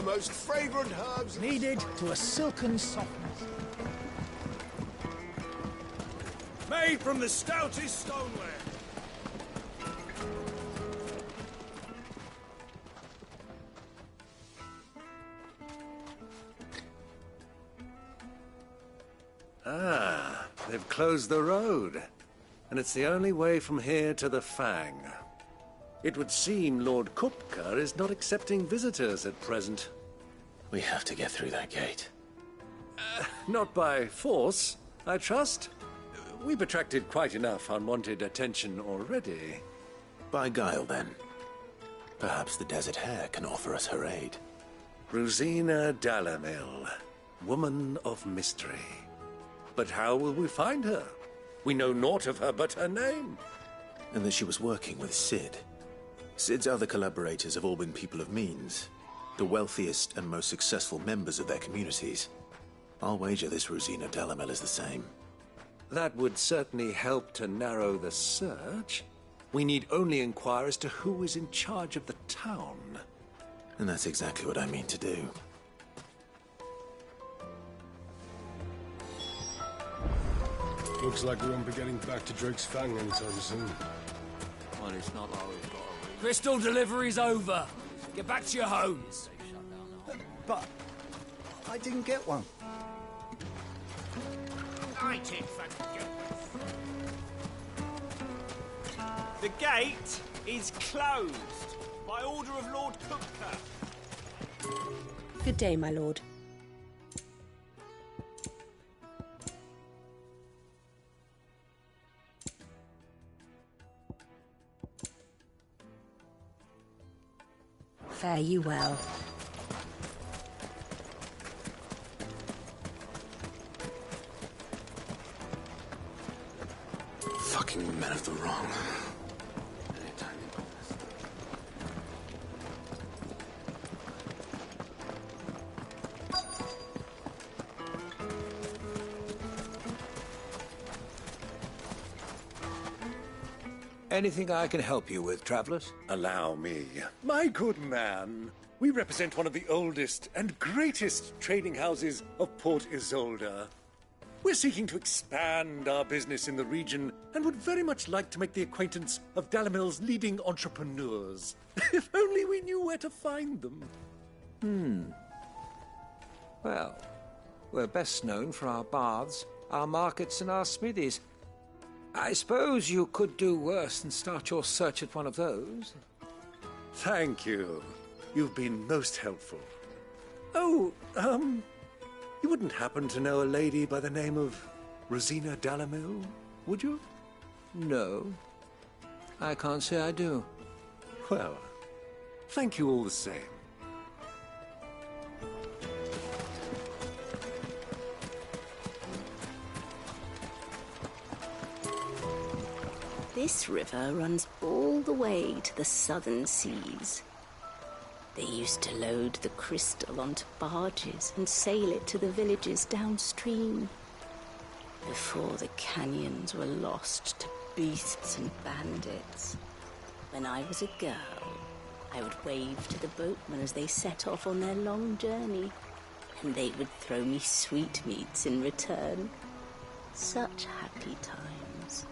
the most fragrant herbs... Kneaded to a silken softness. Made from the stoutest stoneware. Ah, they've closed the road. And it's the only way from here to the Fang. It would seem Lord Kupka is not accepting visitors at present. We have to get through that gate. Not by force, I trust. We've attracted quite enough unwanted attention already. By guile, then. Perhaps the Desert Hare can offer us her aid. Rosina Dhalmekian, woman of mystery. But how will we find her? We know naught of her but her name. And that she was working with Sid. Sid's other collaborators have all been people of means. The wealthiest and most successful members of their communities. I'll wager this Rosina Dhalmekian is the same. That would certainly help to narrow the search. We need only inquire as to who is in charge of the town. And that's exactly what I mean to do. Looks like we won't be getting back to Drake's Fang anytime soon. Well, it's not like we've got a... Crystal delivery's over. Get back to your homes. But I didn't get one. I take fucking The gate is closed by order of Lord Kupka. Good day, my lord. Fare you well. Fucking men of the wrong. Anything I can help you with, travelers? Allow me. My good man, we represent one of the oldest and greatest trading houses of Port Isolde. We're seeking to expand our business in the region and would very much like to make the acquaintance of Dhalmekian's leading entrepreneurs. If only we knew where to find them. Well, we're best known for our baths, our markets, and our smithies. I suppose you could do worse than start your search at one of those. Thank you. You've been most helpful. Oh, you wouldn't happen to know a lady by the name of Rosina Dhalmekian, would you? No, I can't say I do. Well, thank you all the same. This river runs all the way to the southern seas. They used to load the crystal onto barges and sail it to the villages downstream, before the canyons were lost to beasts and bandits. When I was a girl, I would wave to the boatmen as they set off on their long journey, and they would throw me sweetmeats in return. Such happy times.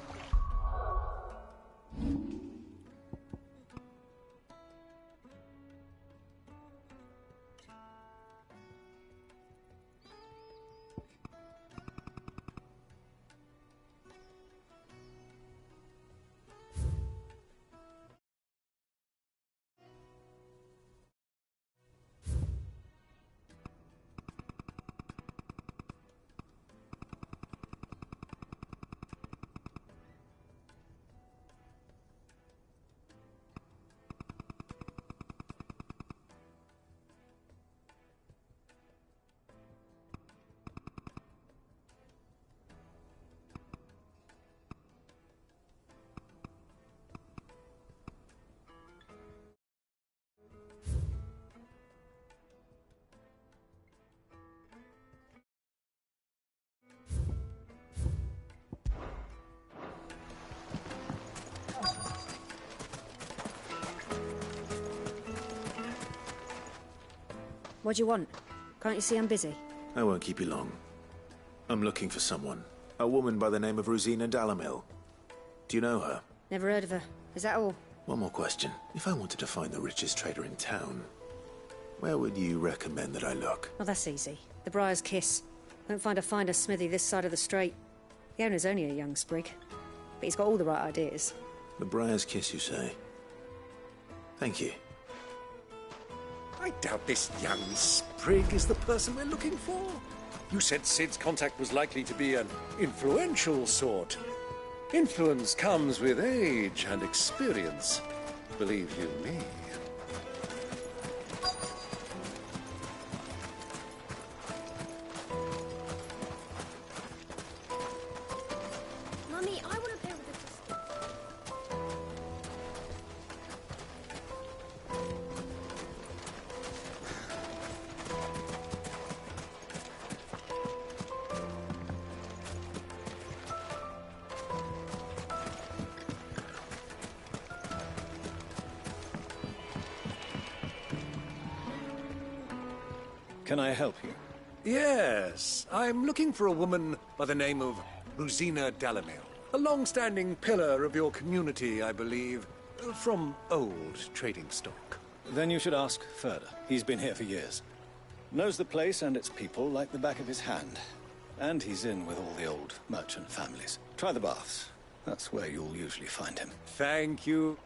What do you want? Can't you see I'm busy? I won't keep you long. I'm looking for someone. A woman by the name of Rosina Dhalmekian. Do you know her? Never heard of her. Is that all? One more question. If I wanted to find the richest trader in town, where would you recommend that I look? Well, that's easy. The Briar's Kiss. Won't find a finer smithy this side of the strait. The owner's only a young sprig, but he's got all the right ideas. The Briar's Kiss, you say? Thank you. I doubt this young sprig is the person we're looking for. You said Sid's contact was likely to be an influential sort. Influence comes with age and experience, believe you me. Mummy, I want to play with the... Can I help you? Yes, I'm looking for a woman by the name of Rosina Dhalmekian. A long-standing pillar of your community, I believe, from old trading stock. Then you should ask further. He's been here for years. Knows the place and its people like the back of his hand. And he's in with all the old merchant families. Try the baths. That's where you'll usually find him. Thank you.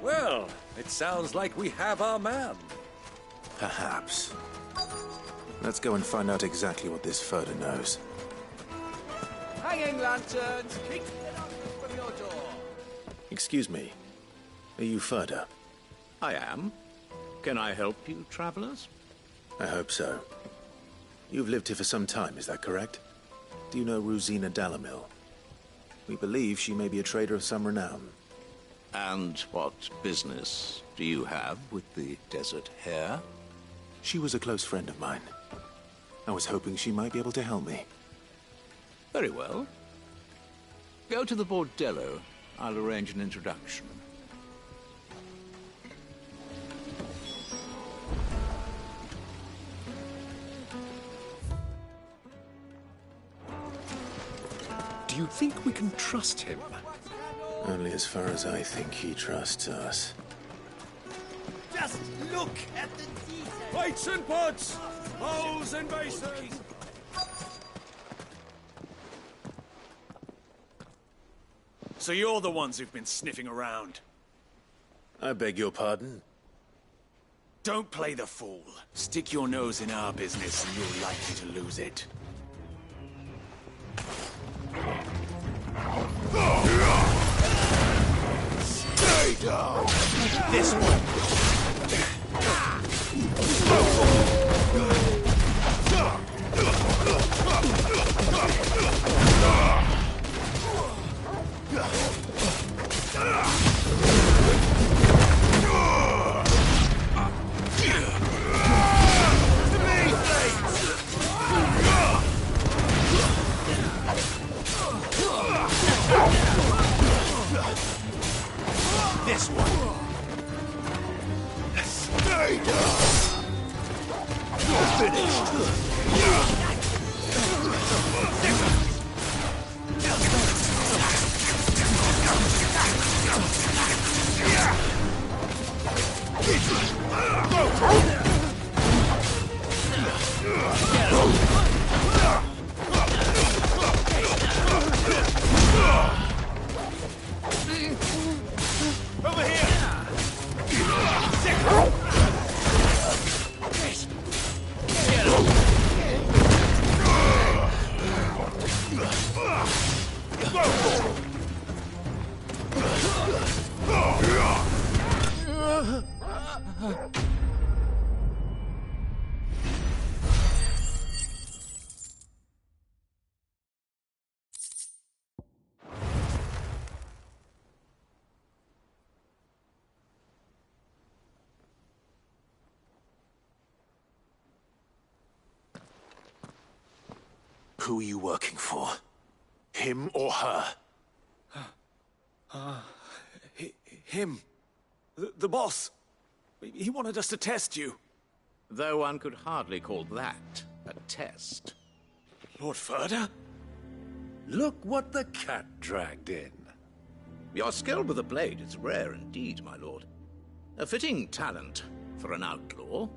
Well, it sounds like we have our man. Perhaps. Let's go and find out exactly what this Furder knows. Hanging lanterns, keep it up from your door. Excuse me. Are you Furder? I am. Can I help you, travelers? I hope so. You've lived here for some time, is that correct? Do you know Rosina Dhalmekian? We believe she may be a trader of some renown. And what business do you have with the desert hare? She was a close friend of mine. I was hoping she might be able to help me. Very well. Go to the bordello. I'll arrange an introduction. Do you think we can trust him? Only as far as I think he trusts us. Just look at the detail. Plates and pots! Bowls and basins! So you're the ones who've been sniffing around. I beg your pardon? Don't play the fool. Stick your nose in our business and you're likely to lose it. Stay down! This one. This one. Stay down! Who are you working for? Him or her? Him. The boss. He wanted us to test you. Though one could hardly call that a test. Lord Furder? Look what the cat dragged in. Your skill with the blade is rare indeed, my lord. A fitting talent for an outlaw.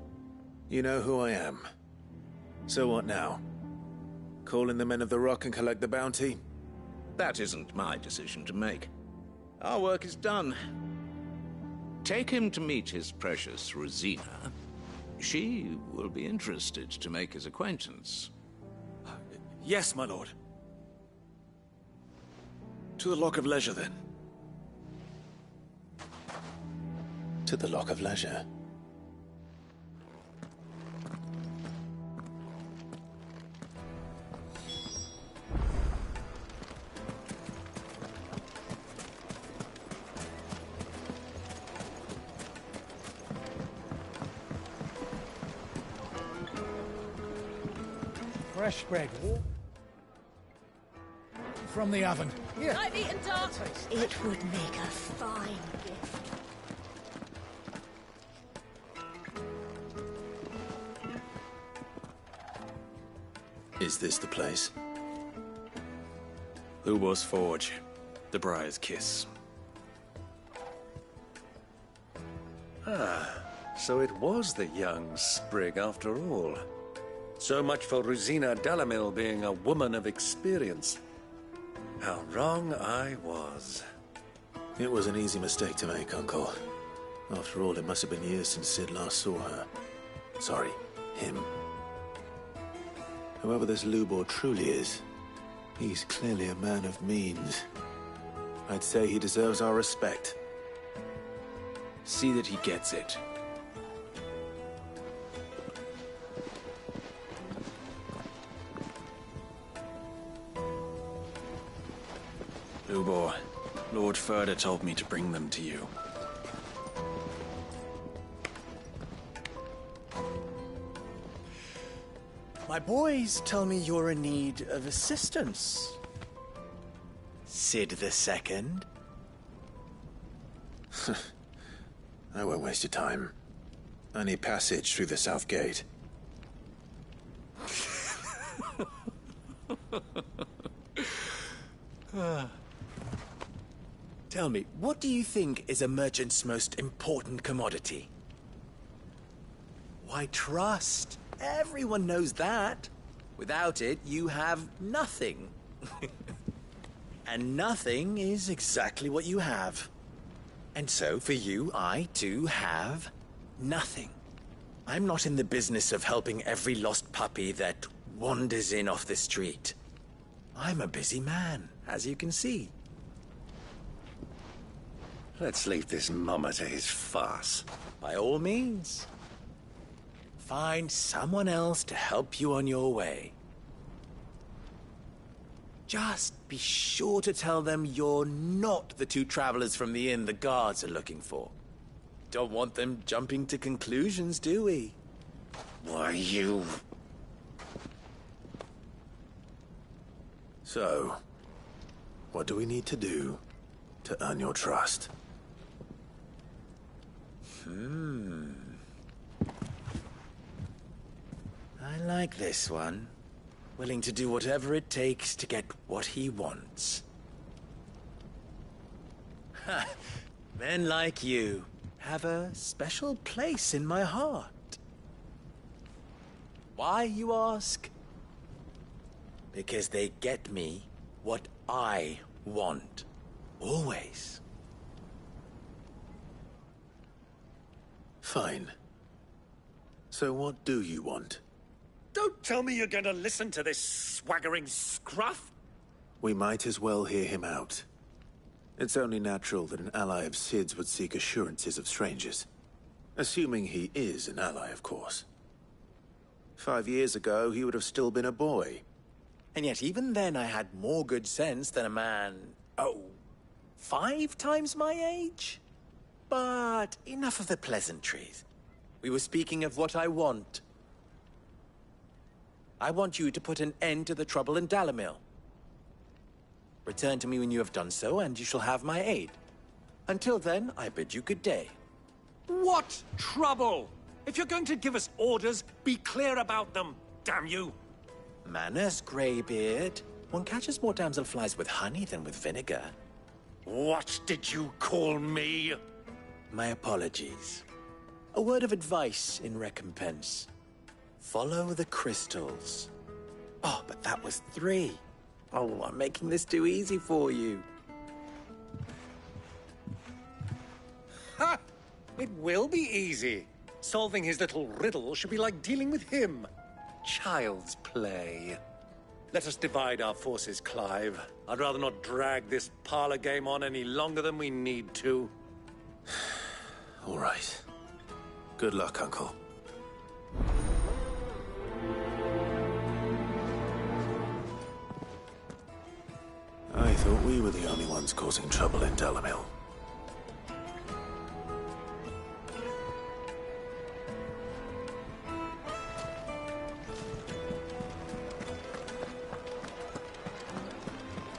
You know who I am. So what now? Call in the Men of the Rock and collect the bounty? That isn't my decision to make. Our work is done. Take him to meet his precious Rosina. She will be interested to make his acquaintance. Yes, my lord. To the Lock of Leisure, then. To the Lock of Leisure. Fresh bread. From the oven. Here. I've eaten dark. It would make a fine gift. Is this the place? Lubor's Forge. The Briar's Kiss. So it was the young sprig after all. So much for Rosina Dalamil being a woman of experience. How wrong I was. It was an easy mistake to make, Uncle. After all, it must have been years since Sid last saw her. Sorry, him. Whoever this Lubor truly is, he's clearly a man of means. I'd say he deserves our respect. See that he gets it. Lubor, Lord Furder told me to bring them to you. My boys tell me you're in need of assistance. Sid the Second? I won't waste your time. I need passage through the south gate. Tell me, what do you think is a merchant's most important commodity? Why, trust. Everyone knows that. Without it, you have nothing. And nothing is exactly what you have. And so, for you, I, too, have nothing. I'm not in the business of helping every lost puppy that wanders in off the street. I'm a busy man, as you can see. Let's leave this mummer to his farce. By all means. Find someone else to help you on your way. Just be sure to tell them you're not the two travelers from the inn the guards are looking for. Don't want them jumping to conclusions, do we? Why, you... So, what do we need to do to earn your trust? I like this one. Willing to do whatever it takes to get what he wants. Ha! Men like you have a special place in my heart. Why, you ask? Because they get me what I want. Always. Fine. So what do you want? Don't tell me you're going to listen to this swaggering scruff! We might as well hear him out. It's only natural that an ally of Sid's would seek assurances of strangers. Assuming he is an ally, of course. 5 years ago, he would have still been a boy. And yet even then I had more good sense than a man, 5 times my age? But enough of the pleasantries. We were speaking of what I want. I want you to put an end to the trouble in Dhalmekian. Return to me when you have done so, and you shall have my aid. Until then, I bid you good day. What trouble? If you're going to give us orders, be clear about them, damn you! Manners, Greybeard. One catches more damselflies with honey than with vinegar. What did you call me? My apologies. A word of advice in recompense. Follow the crystals. Oh, but that was 3. Oh, I'm making this too easy for you. Ha! It will be easy. Solving his little riddle should be like dealing with him. Child's play. Let us divide our forces, Clive. I'd rather not drag this parlor game on any longer than we need to. All right. Good luck, Uncle. I thought we were the only ones causing trouble in Dhalmekian.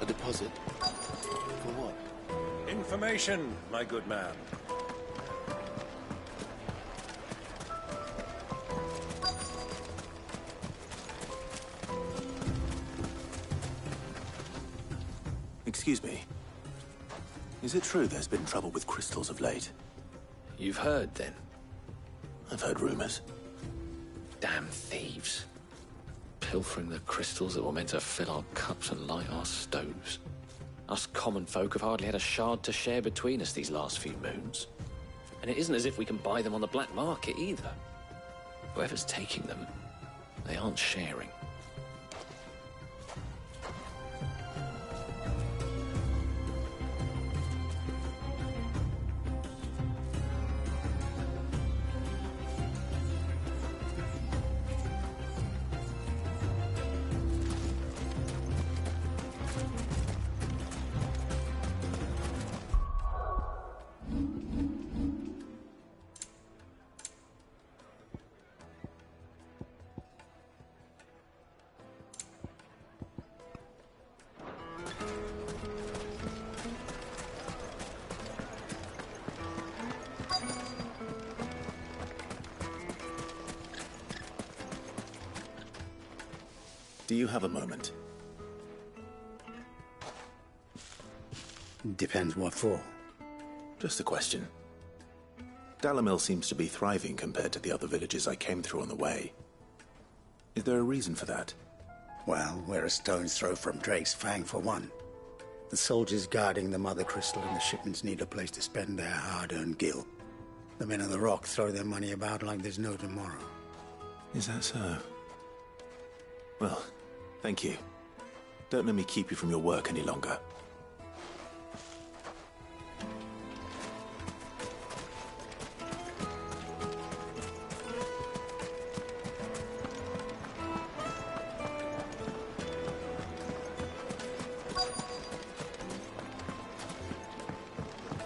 A deposit? For what? Information, my good man. Excuse me. Is it true there's been trouble with crystals of late? You've heard, then? I've heard rumors. Damn thieves. Pilfering the crystals that were meant to fill our cups and light our stoves. Us common folk have hardly had a shard to share between us these last few moons. And it isn't as if we can buy them on the black market, either. Whoever's taking them, they aren't sharing. Do you have a moment? Depends what for. Just a question. Dhalmekian seems to be thriving compared to the other villages I came through on the way. Is there a reason for that? Well, we're a stone's throw from Drake's Fang, for one. The soldiers guarding the Mother Crystal and the shipments need a place to spend their hard-earned gil. The men of the Rock throw their money about like there's no tomorrow. Is that so? Well, thank you. Don't let me keep you from your work any longer.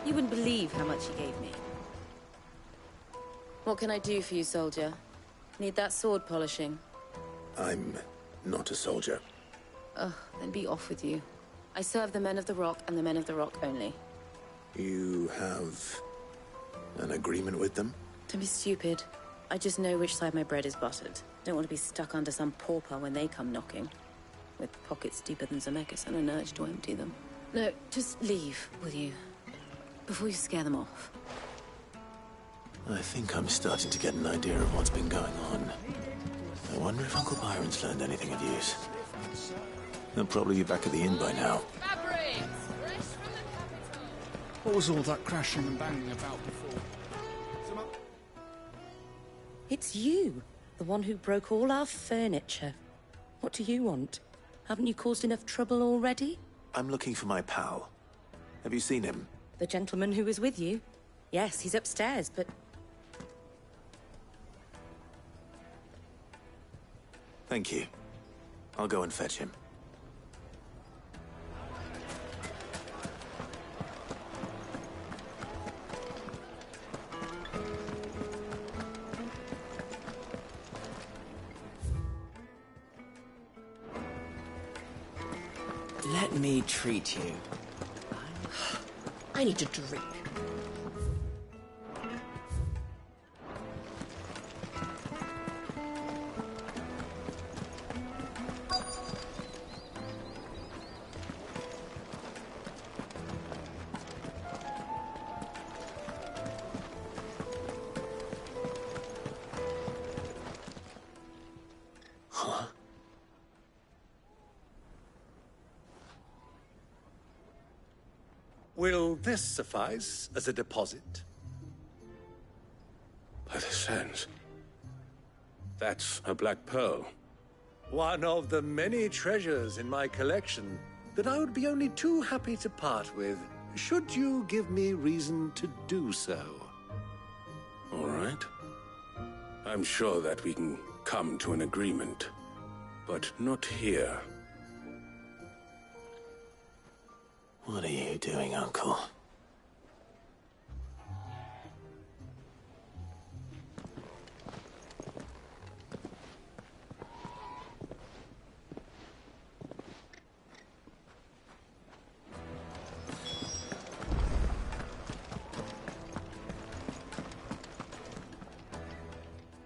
You wouldn't believe how much he gave me. What can I do for you, soldier? Need that sword polishing? I'm not a soldier. Ugh, then be off with you. I serve the men of the Rock and the men of the Rock only. You have an agreement with them? Don't be stupid. I just know which side my bread is buttered. Don't want to be stuck under some pauper when they come knocking. With pockets deeper than Zemeckis and an urge to empty them. No, just leave, will you? Before you scare them off. I think I'm starting to get an idea of what's been going on. I wonder if Uncle Byron's learned anything of use. They'll probably be back at the inn by now. What was all that crashing and banging about before? It's you, the one who broke all our furniture. What do you want? Haven't you caused enough trouble already? I'm looking for my pal. Have you seen him? The gentleman who was with you? Yes, he's upstairs, but... Thank you. I'll go and fetch him. Let me treat you. I need a drink. Will this suffice as a deposit? By the sands. That's a black pearl. One of the many treasures in my collection that I would be only too happy to part with, should you give me reason to do so. All right. I'm sure that we can come to an agreement, but not here. What are you doing, Uncle?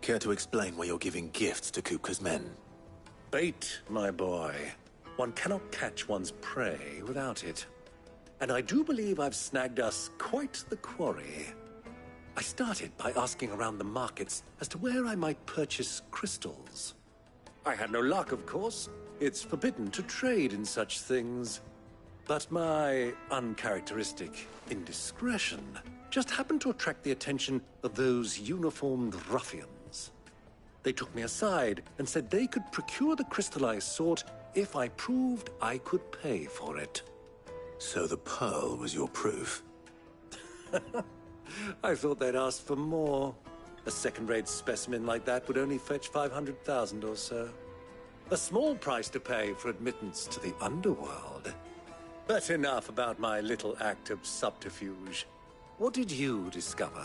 Care to explain why you're giving gifts to Kupka's men? Bait, my boy. One cannot catch one's prey without it. And I do believe I've snagged us quite the quarry. I started by asking around the markets as to where I might purchase crystals. I had no luck, of course. It's forbidden to trade in such things. But my uncharacteristic indiscretion just happened to attract the attention of those uniformed ruffians. They took me aside and said they could procure the crystal I sought if I proved I could pay for it. So the pearl was your proof? I thought they'd ask for more. A second-rate specimen like that would only fetch 500,000 or so. A small price to pay for admittance to the underworld. But enough about my little act of subterfuge. What did you discover?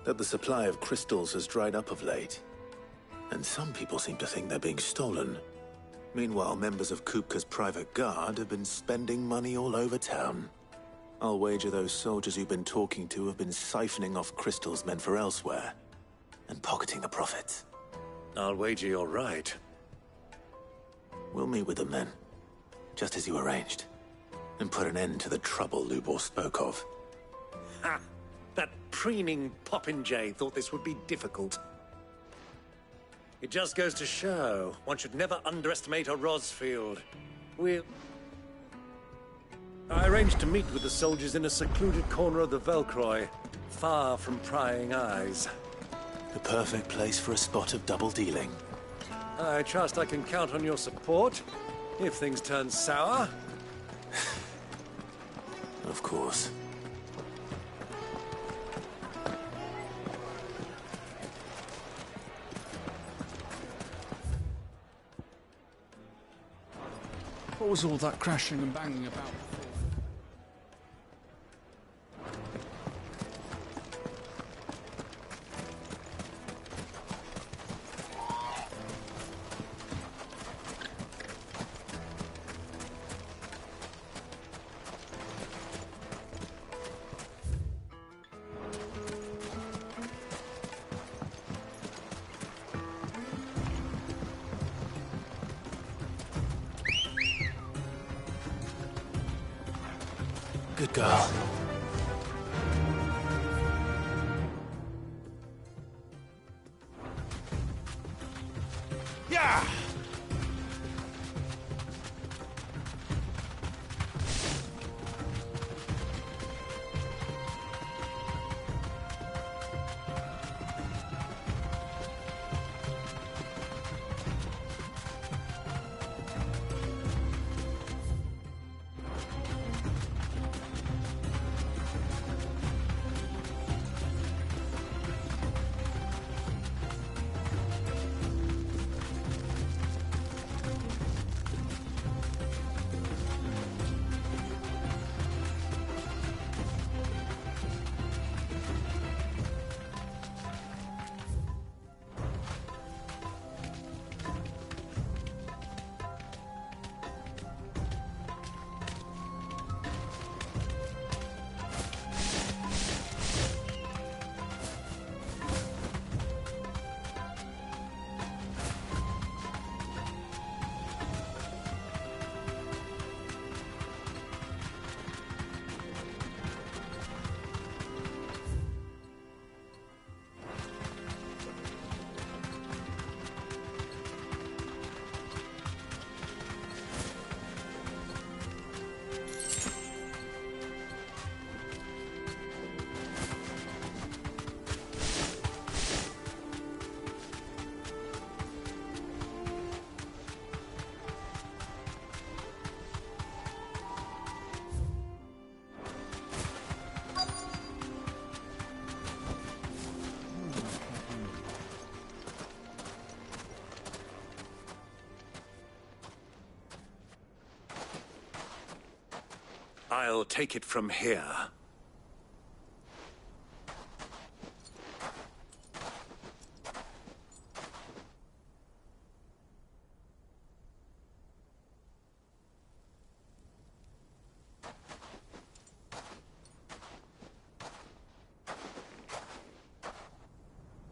That the supply of crystals has dried up of late. And some people seem to think they're being stolen. Meanwhile, members of Kupka's private guard have been spending money all over town. I'll wager those soldiers you've been talking to have been siphoning off crystals meant for elsewhere, and pocketing the profits. I'll wager you're right. We'll meet with them then, just as you arranged, and put an end to the trouble Lubor spoke of. Ha! That preening popinjay thought this would be difficult. It just goes to show, one should never underestimate a Rosfield. I arranged to meet with the soldiers in a secluded corner of the Velcroy, far from prying eyes. The perfect place for a spot of double dealing. I trust I can count on your support, if things turn sour. Of course. What was all that crashing and banging about before? Good girl. Yeah! I'll take it from here.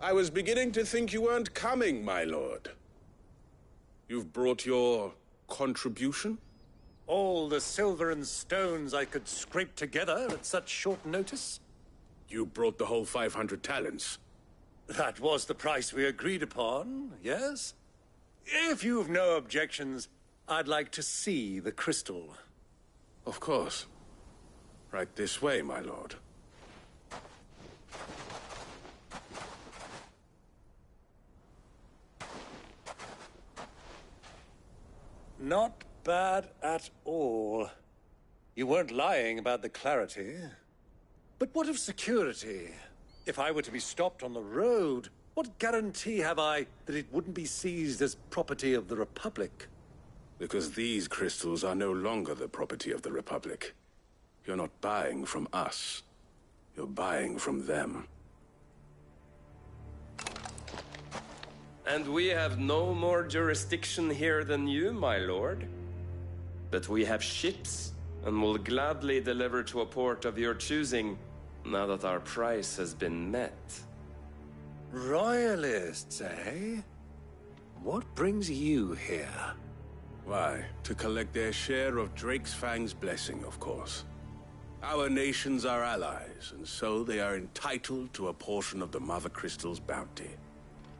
I was beginning to think you weren't coming, my lord. You've brought your contribution? All the silver and stones I could scrape together at such short notice? You brought the whole 500 talents. That was the price we agreed upon, yes? If you've no objections, I'd like to see the crystal. Of course. Right this way, my lord. Not bad at all. You weren't lying about the clarity. But what of security? If I were to be stopped on the road, what guarantee have I that it wouldn't be seized as property of the Republic? Because these crystals are no longer the property of the Republic. You're not buying from us. You're buying from them. And we have no more jurisdiction here than you, my lord. But we have ships, and will gladly deliver to a port of your choosing, now that our price has been met. Royalists, eh? What brings you here? Why, to collect their share of Drake's Fang's blessing, of course. Our nations are allies, and so they are entitled to a portion of the Mother Crystal's bounty.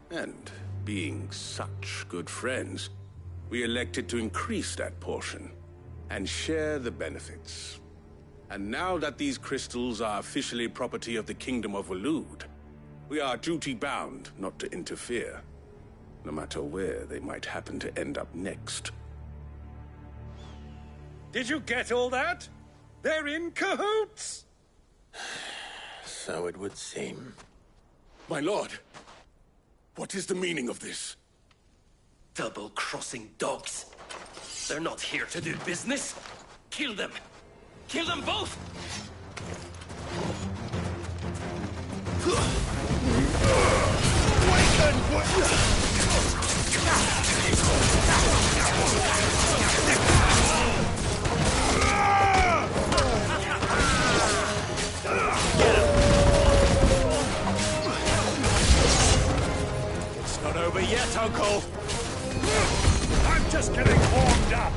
And, being such good friends, we elected to increase that portion and share the benefits. And now that these crystals are officially property of the Kingdom of Waloed, we are duty-bound not to interfere, no matter where they might happen to end up next. Did you get all that? They're in cahoots! So it would seem. My lord, what is the meaning of this? Double-crossing dogs. They're not here to do business. Kill them. Kill them both! It's not over yet, Uncle! I'm just getting warmed up!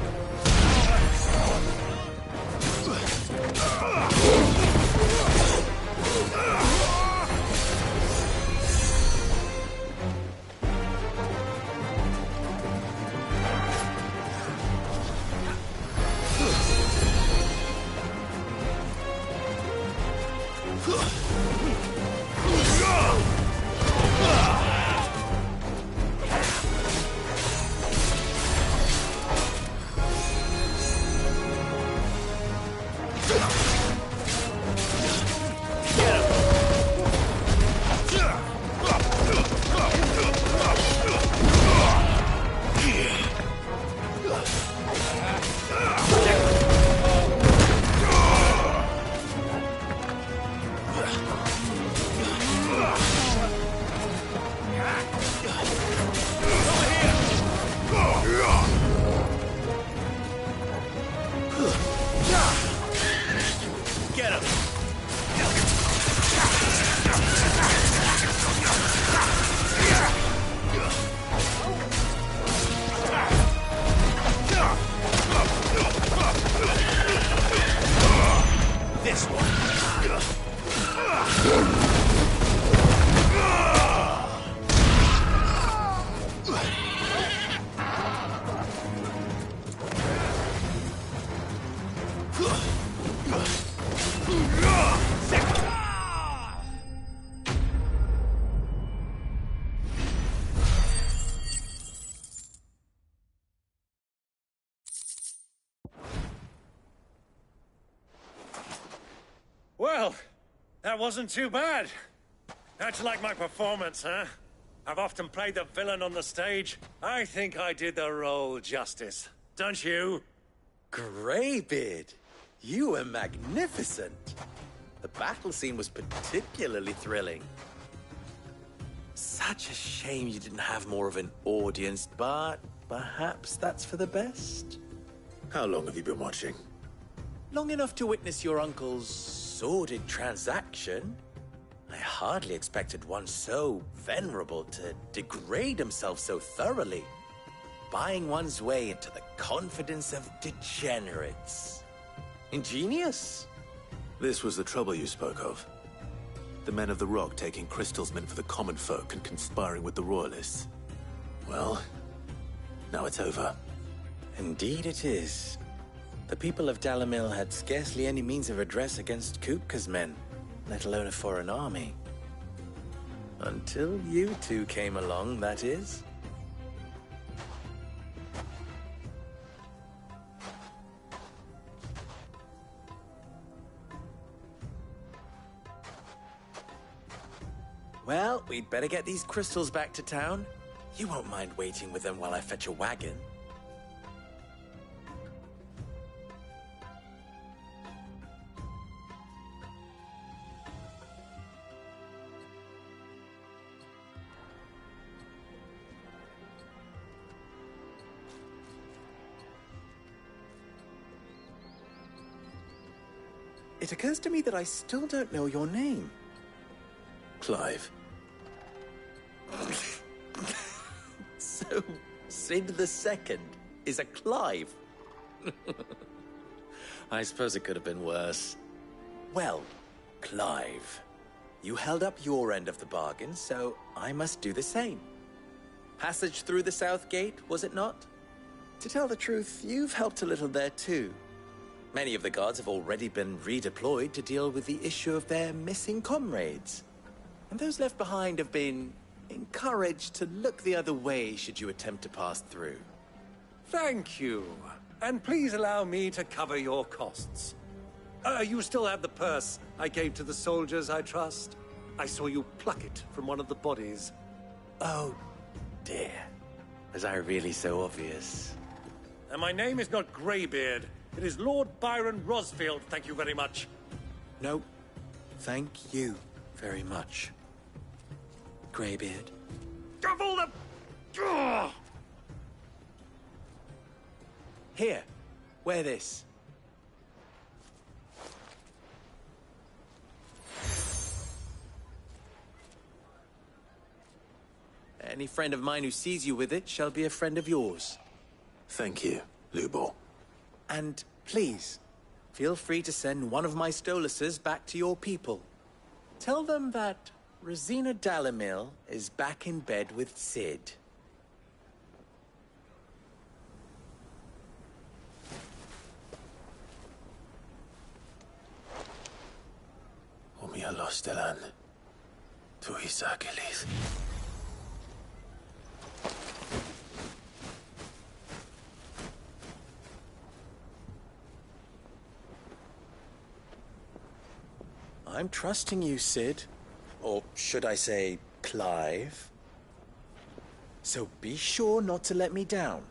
Well, that wasn't too bad. How'd you like my performance, huh? I've often played the villain on the stage. I think I did the role justice. Don't you? Greybeard, you were magnificent. The battle scene was particularly thrilling. Such a shame you didn't have more of an audience, but perhaps that's for the best. How long have you been watching? Long enough to witness your uncle's sordid transaction. I hardly expected one so venerable to degrade himself so thoroughly, buying one's way into the confidence of degenerates. Ingenious. This was the trouble you spoke of. The men of the Rock taking crystals meant for the common folk and conspiring with the Royalists. Well, now it's over. Indeed it is. The people of Dhalmekian had scarcely any means of redress against Kupka's men, let alone a foreign army. Until you two came along, that is. Well, we'd better get these crystals back to town. You won't mind waiting with them while I fetch a wagon. It occurs to me that I still don't know your name. Clive. So, Sid the Second is a Clive? I suppose it could have been worse. Well, Clive, you held up your end of the bargain, so I must do the same. Passage through the South Gate, was it not? To tell the truth, you've helped a little there too. Many of the guards have already been redeployed to deal with the issue of their missing comrades. And those left behind have been encouraged to look the other way should you attempt to pass through. Thank you. And please allow me to cover your costs. You still have the purse I gave to the soldiers, I trust? I saw you pluck it from one of the bodies. Oh, dear. Was I really so obvious? And my name is not Greybeard. It is Lord Byron Rosfield, thank you very much. No, thank you very much, Greybeard. Of all the... Ugh! Here, wear this. Any friend of mine who sees you with it shall be a friend of yours. Thank you, Lubor. And please, feel free to send one of my Stoluses back to your people. Tell them that Rosina Dhalmekian is back in bed with Sid. Hold me a los delan. Tu isakelis. I'm trusting you, Sid. Or should I say, Clive? So be sure not to let me down.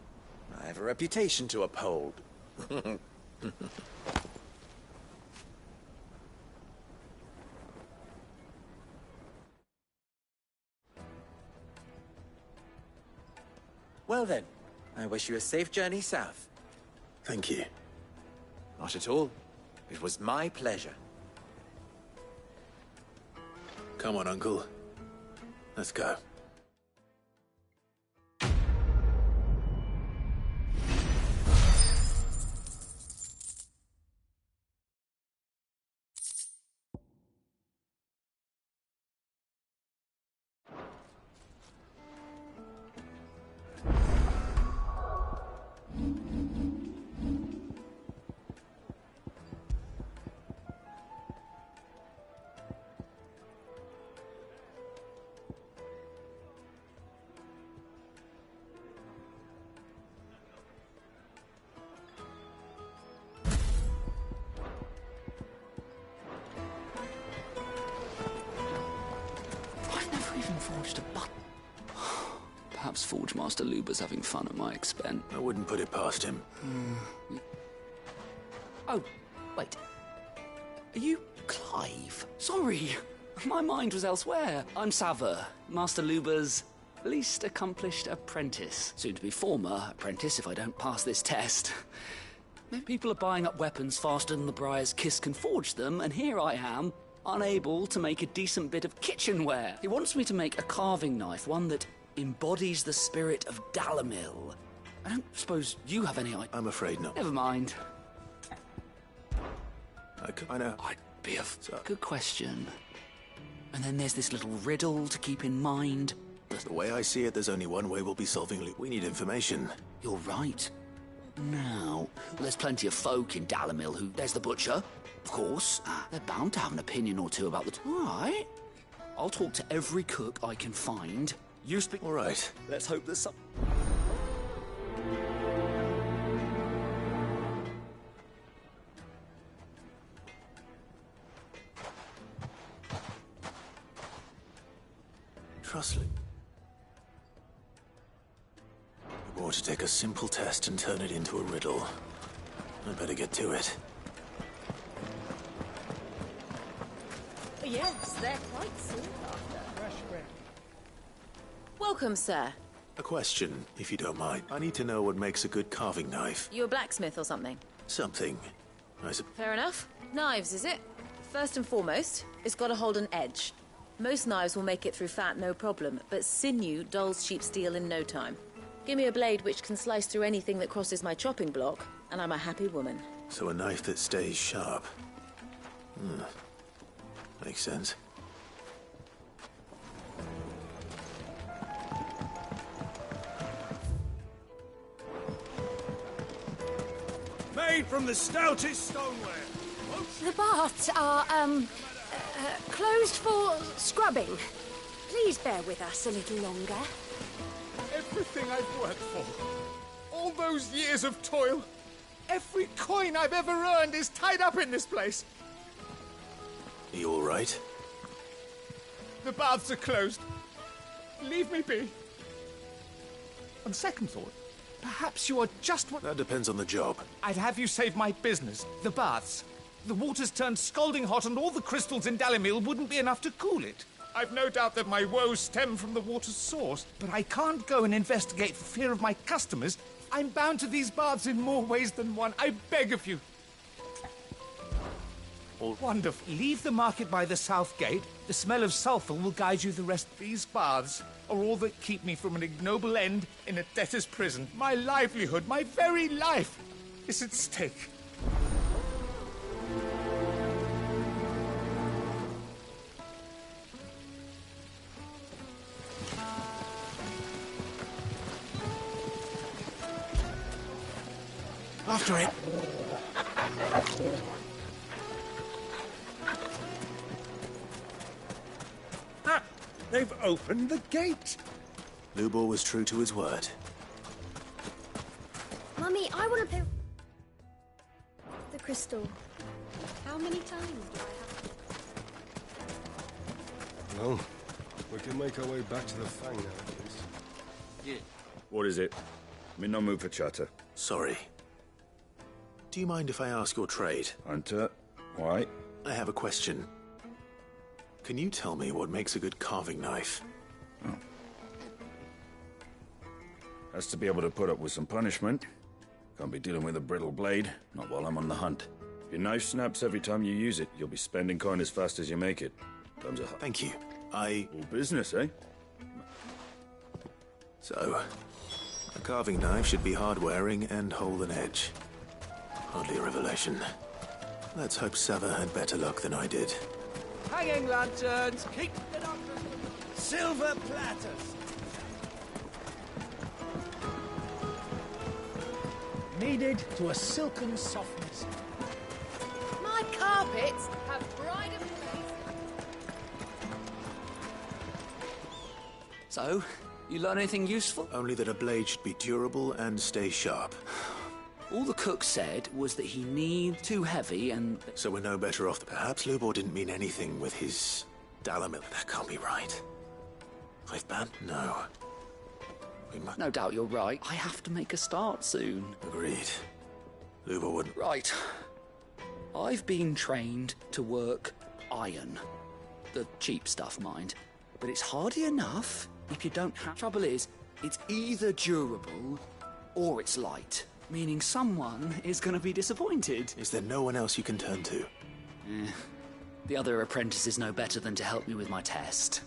I have a reputation to uphold. Well then, I wish you a safe journey south. Thank you. Not at all. It was my pleasure. Come on, Uncle. Let's go. Forged a button. Perhaps Forge Master Luber's having fun at my expense. I wouldn't put it past him. Oh, wait. Are you Clive? Sorry, my mind was elsewhere. I'm Sava, Master Luber's least accomplished apprentice. Soon to be former apprentice if I don't pass this test. People are buying up weapons faster than the Briar's Kiss can forge them, and here I am, unable to make a decent bit of kitchenware. He wants me to make a carving knife, one that embodies the spirit of Dhalmekian. I don't suppose you have any idea. I'm afraid not. Never mind. I know. I'd be a good question. And then there's this little riddle to keep in mind. The way I see it, there's only one way we'll be solving it. We need information. You're right. Now, there's plenty of folk in Dhalmekian who... There's the butcher. Of course, they're bound to have an opinion or two about the... All right. I'll talk to every cook I can find. You speak... All right. Let's hope there's some... Trustly. We want to take a simple test and turn it into a riddle. I better get to it. Yes, they're quite sought after. Fresh bread. Welcome, sir. A question, if you don't mind. I need to know what makes a good carving knife. You a blacksmith or something? Something. Fair enough. Knives, is it? First and foremost, it's got to hold an edge. Most knives will make it through fat, no problem, but sinew dulls cheap steel in no time. Give me a blade which can slice through anything that crosses my chopping block, and I'm a happy woman. So a knife that stays sharp. Makes sense. Made from the stoutest stoneware. The baths are, closed for scrubbing. Please bear with us a little longer. Everything I've worked for, all those years of toil, every coin I've ever earned is tied up in this place. Are you all right? The baths are closed. Leave me be. On second thought, perhaps you are just what... That depends on the job. I'd have you save my business, the baths. The water's turned scalding hot and all the crystals in Dhalmekian wouldn't be enough to cool it. I've no doubt that my woes stem from the water's source, but I can't go and investigate for fear of my customers. I'm bound to these baths in more ways than one. I beg of you. Wonderful. Leave the market by the south gate. The smell of sulphur will guide you the rest. These baths are all that keep me from an ignoble end in a debtor's prison. My livelihood, my very life, is at stake. After it. They've opened the gate! Lubor was true to his word. Mummy, I want to play the crystal. How many times do I have? Well, we can make our way back to the Fang now, at least. Yeah. What is it? I'm in no mood for chatter. Sorry. Do you mind if I ask your trade? Hunter, why? I have a question. Can you tell me what makes a good carving knife? Oh. Has to be able to put up with some punishment. Can't be dealing with a brittle blade, not while I'm on the hunt. If your knife snaps every time you use it, you'll be spending coin as fast as you make it. Times are hard. Thank you. All business, eh? So, a carving knife should be hard-wearing and hold an edge. Hardly a revelation. Let's hope Sava had better luck than I did. Hanging lanterns! Keep it up! Silver platters! Kneaded to a silken softness. My carpets have bride and place. So, you learn anything useful? Only that a blade should be durable and stay sharp. All the cook said was that he needs too heavy and... So we're no better off. Perhaps Lubor didn't mean anything with his Dhalmekian. That can't be right. I've banned? No. No doubt you're right. I have to make a start soon. Agreed. Lubor wouldn't... Right. I've been trained to work iron. The cheap stuff, mind. But it's hardy enough if you don't have... Trouble is, it's either durable or it's light. Meaning someone is going to be disappointed. Is there no one else you can turn to? The other apprentices know better than to help me with my test.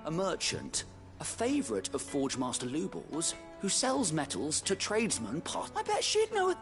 A merchant, a favourite of Forge Master Lubor's, who sells metals to tradesmen past... I bet she'd know...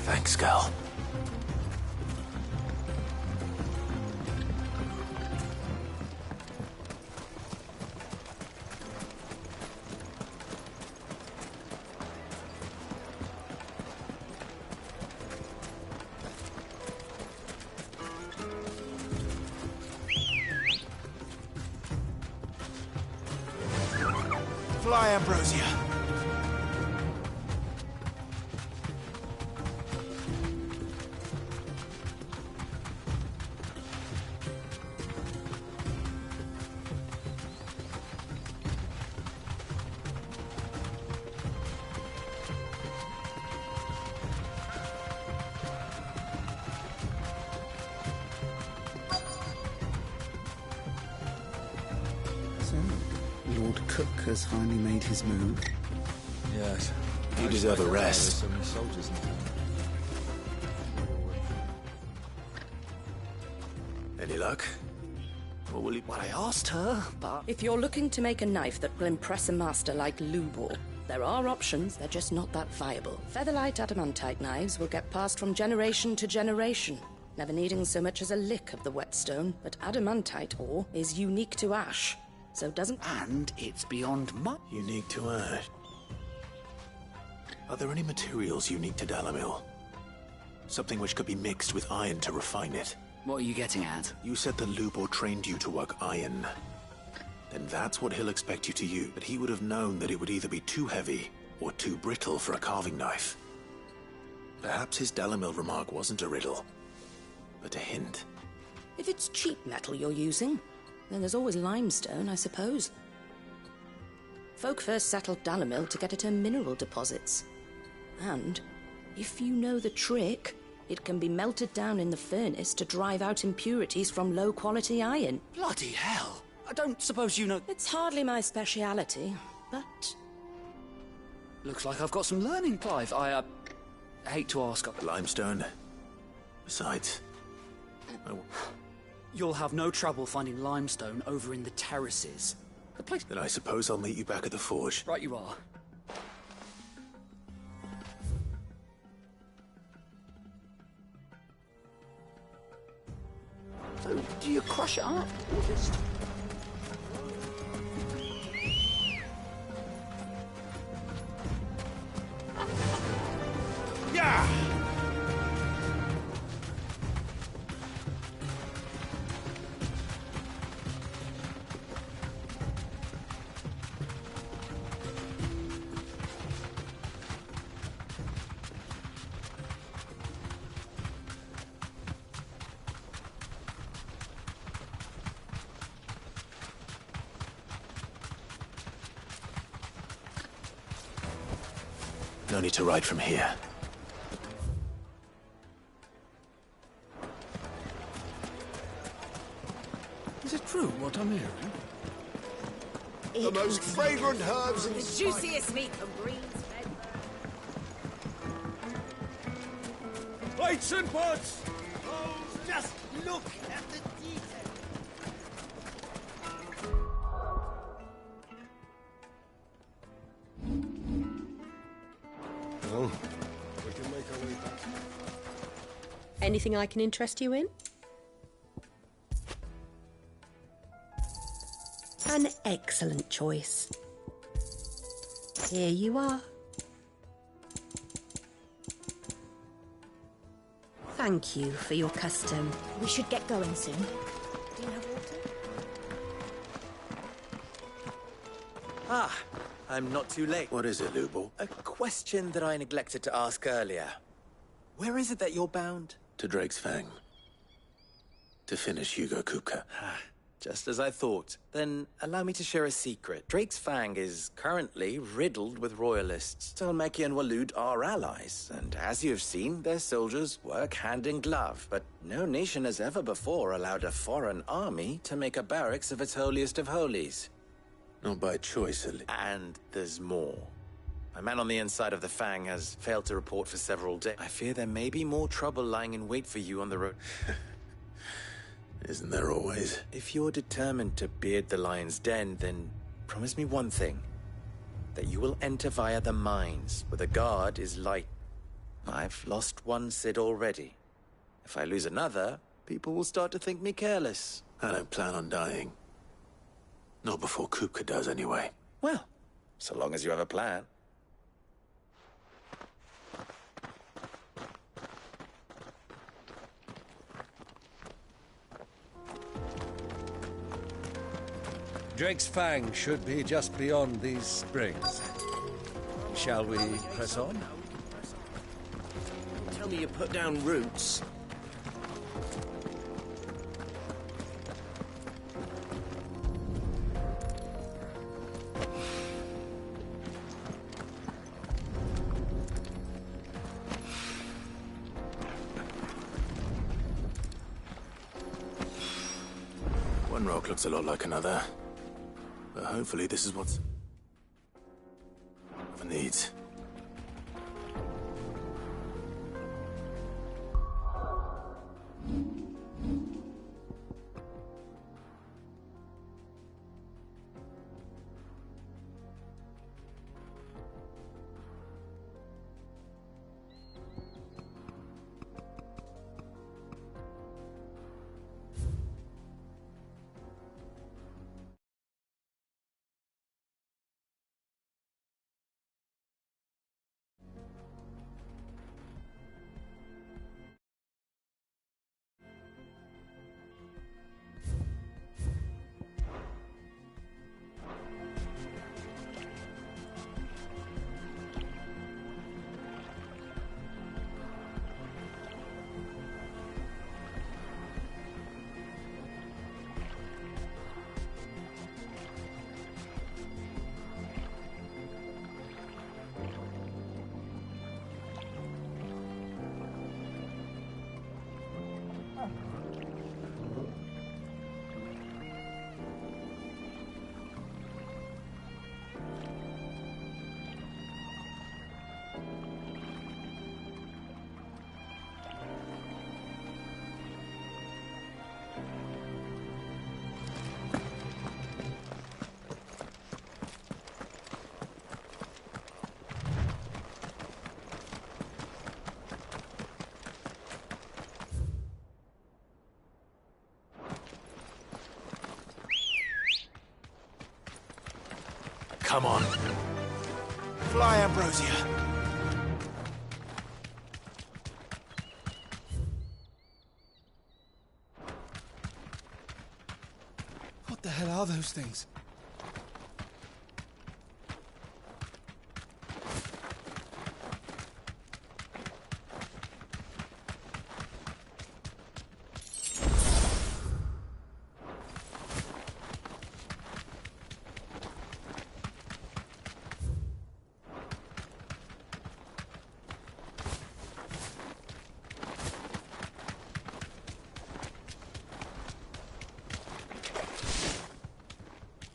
Thanks, Gal. Fly, Ambrosia. Lord Cook has finally made his move. Yes. You deserve a rest. So many soldiers in Any luck? What will you... Well, I asked her, but... If you're looking to make a knife that will impress a master like Lubor, there are options, they're just not that viable. Featherlight adamantite knives will get passed from generation to generation, never needing so much as a lick of the whetstone, but adamantite ore is unique to ash, so doesn't... And it's beyond my... Unique to ash. Are there any materials unique to Dhalmekian? Something which could be mixed with iron to refine it? What are you getting at? You said that Lubor trained you to work iron. Then that's what he'll expect you to use. But he would have known that it would either be too heavy or too brittle for a carving knife. Perhaps his Dalamil remark wasn't a riddle, but a hint. If it's cheap metal you're using, then there's always limestone, I suppose. Folk first settled Dalamil to get at her mineral deposits. And, if you know the trick, it can be melted down in the furnace to drive out impurities from low-quality iron. Bloody hell! I don't suppose you know... It's hardly my speciality, but... Looks like I've got some learning, Clive. I hate to ask... Limestone. Besides... You'll have no trouble finding limestone over in the terraces. The place... Then I suppose I'll meet you back at the forge. Right you are. So, do you crush it up, or just... Yeah! No need to ride from here. Is it true what I'm hearing? The most fragrant herbs and The juiciest meat from greens fed. plates and pots! Oh, just look at the detail. Well, we can make our way back. Anything I can interest you in? An excellent choice. Here you are. Thank you for your custom. We should get going soon. Do you have water? Ah, I'm not too late. What is it, Lubo? A question that I neglected to ask earlier. Where is it that you're bound? To Drake's Fang. To finish Hugo Kupka. Just as I thought. Then allow me to share a secret. Drake's Fang is currently riddled with royalists. Dhalmekian and Walud are allies, and as you have seen, their soldiers work hand in glove. But no nation has ever before allowed a foreign army to make a barracks of its holiest of holies. Not by choice, And there's more. A man on the inside of the Fang has failed to report for several days. I fear there may be more trouble lying in wait for you on the road. Isn't there always? If you're determined to beard the lion's den, then promise me one thing. That you will enter via the mines, where the guard is light. I've lost one Cid already. If I lose another, people will start to think me careless. I don't plan on dying. Not before Kupka does, anyway. Well, so long as you have a plan. Drake's Fang should be just beyond these springs. Shall we press on? Tell me you put down roots. One rock looks a lot like another. But hopefully this is what's... needs. Come on. Fly, Ambrosia. What the hell are those things?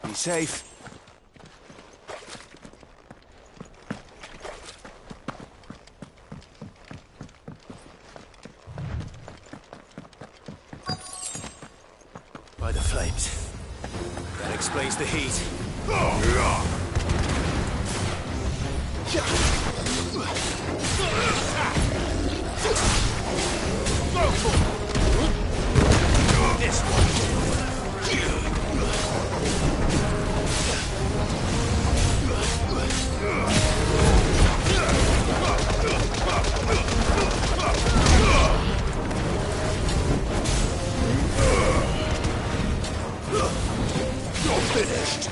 Be safe. By the flames. That explains the heat. This one. You're finished.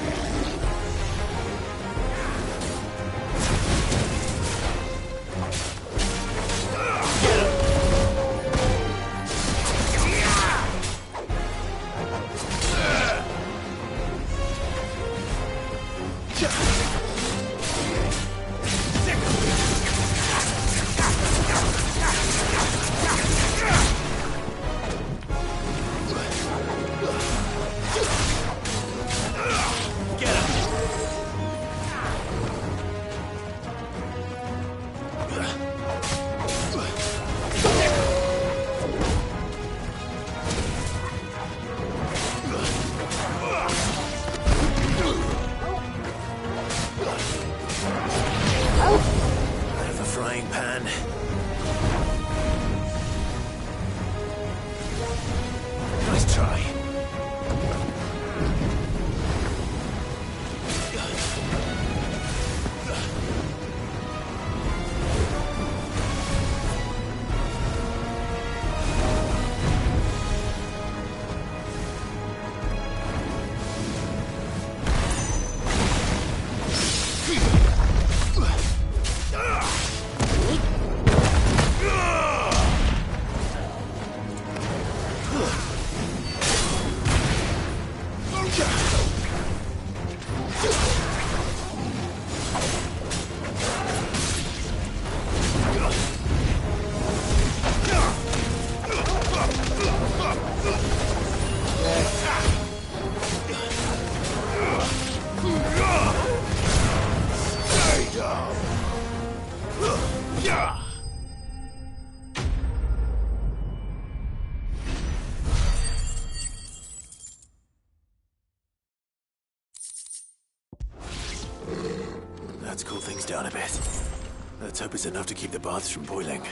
Let's cool things down a bit. Let's hope it's enough to keep the baths from boiling.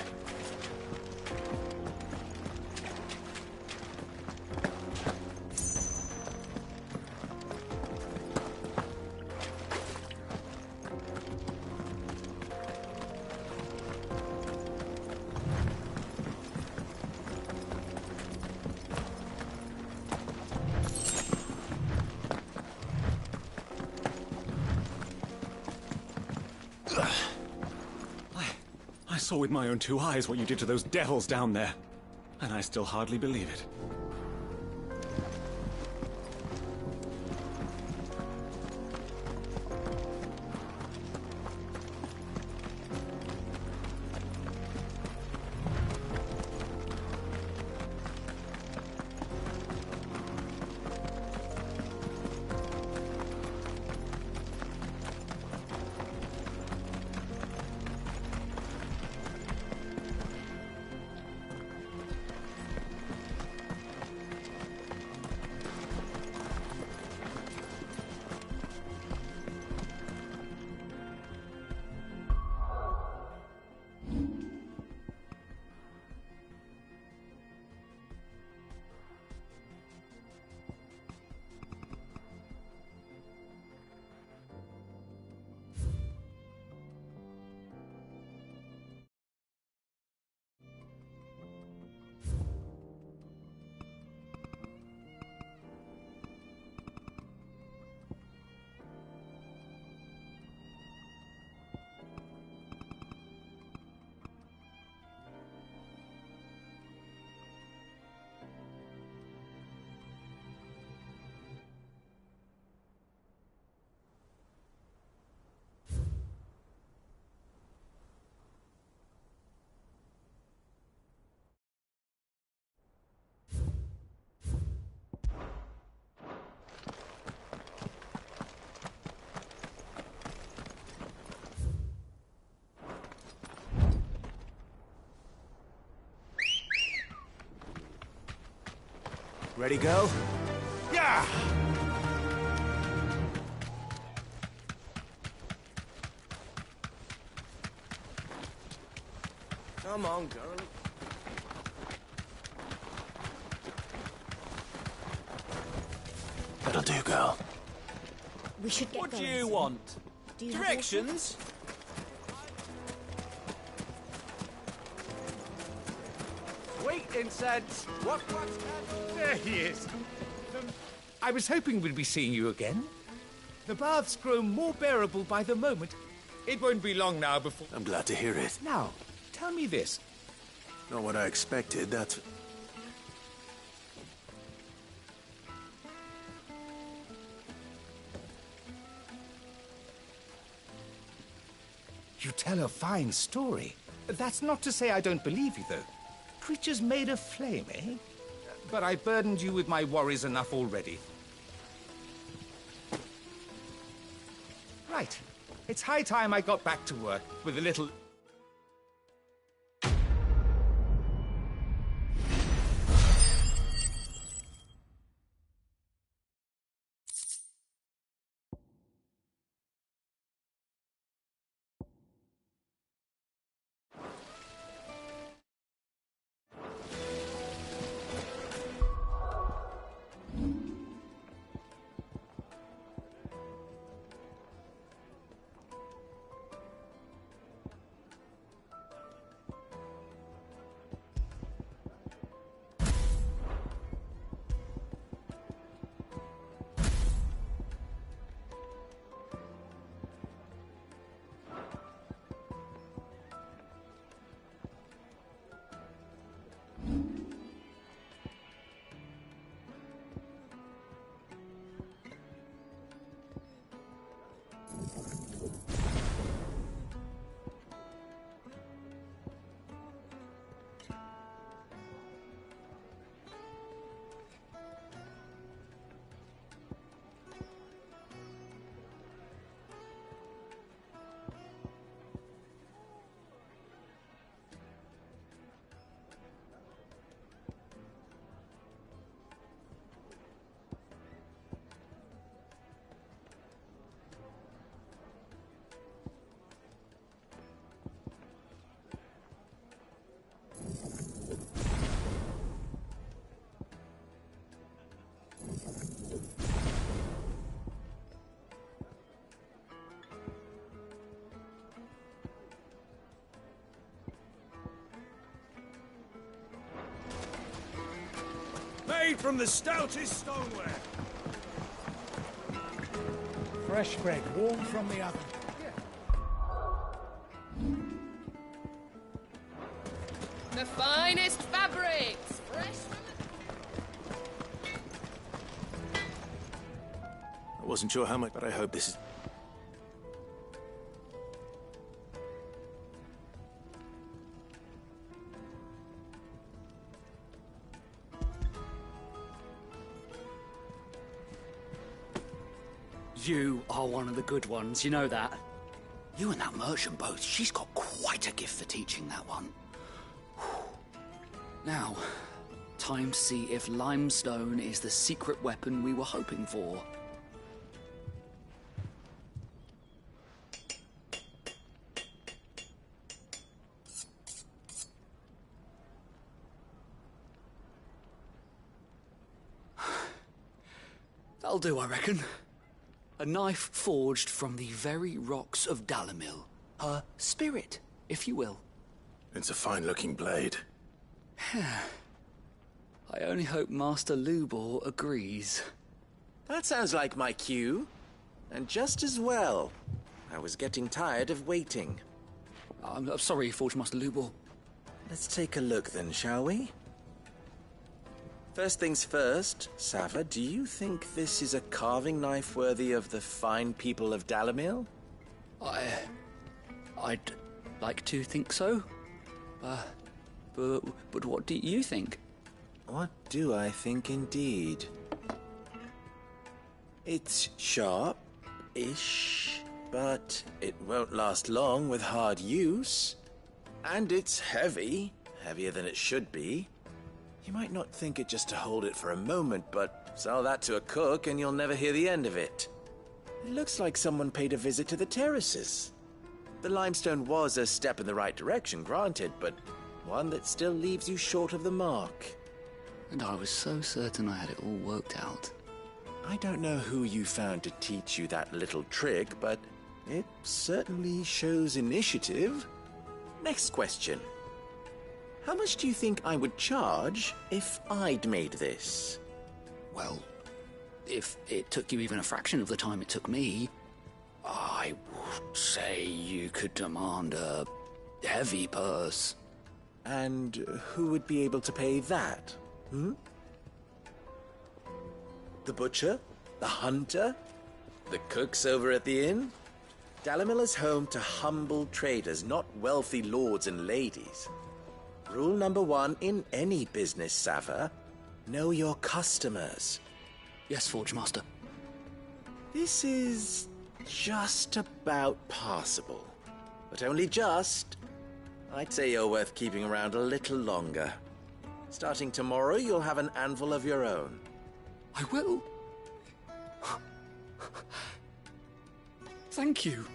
I saw with my own two eyes what you did to those devils down there, and I still hardly believe it. Ready, girl? Yeah! Come on, girl. That'll do, girl. We should get What do going you soon. want? Do you have Directions? Sweet incense. What? There he is. I was hoping we'd be seeing you again. The baths grow more bearable by the moment. It won't be long now before... I'm glad to hear it. Now, tell me this. Not what I expected, that's... You tell a fine story. That's not to say I don't believe you, though. Creatures made of flame, eh? But I burdened you with my worries enough already. Right. It's high time I got back to work with a little... Made from the stoutest stoneware. Fresh bread, warm from the oven. The finest fabrics, fresh from I wasn't sure how much, but I hope this is... You are one of the good ones, you know that. You and that merchant both, she's got quite a gift for teaching that one. Now, time to see if limestone is the secret weapon we were hoping for. That'll do, I reckon. A knife forged from the very rocks of Dhalmekian. Her spirit, if you will. It's a fine-looking blade. I only hope Master Lubor agrees. That sounds like my cue. And just as well. I was getting tired of waiting. I'm sorry, Forge Master Lubor. Let's take a look then, shall we? First things first, Sava, do you think this is a carving knife worthy of the fine people of Dhalmekian? I'd like to think so. But what do you think? What do I think indeed? It's sharp-ish, but it won't last long with hard use. And it's heavy, heavier than it should be. You might not think it just to hold it for a moment, but sell that to a cook and you'll never hear the end of it. It looks like someone paid a visit to the terraces. The limestone was a step in the right direction, granted, but one that still leaves you short of the mark. And I was so certain I had it all worked out. I don't know who you found to teach you that little trick, but it certainly shows initiative. Next question. How much do you think I would charge if I'd made this? Well, if it took you even a fraction of the time it took me, I would say you could demand a heavy purse. And who would be able to pay that? The butcher? The hunter? The cooks over at the inn? Dalimil is home to humble traders, not wealthy lords and ladies. Rule number 1 in any business, Sava: know your customers. Yes, Forge Master. This is just about passable. But only just. I'd say you're worth keeping around a little longer. Starting tomorrow, you'll have an anvil of your own. I will. Thank you.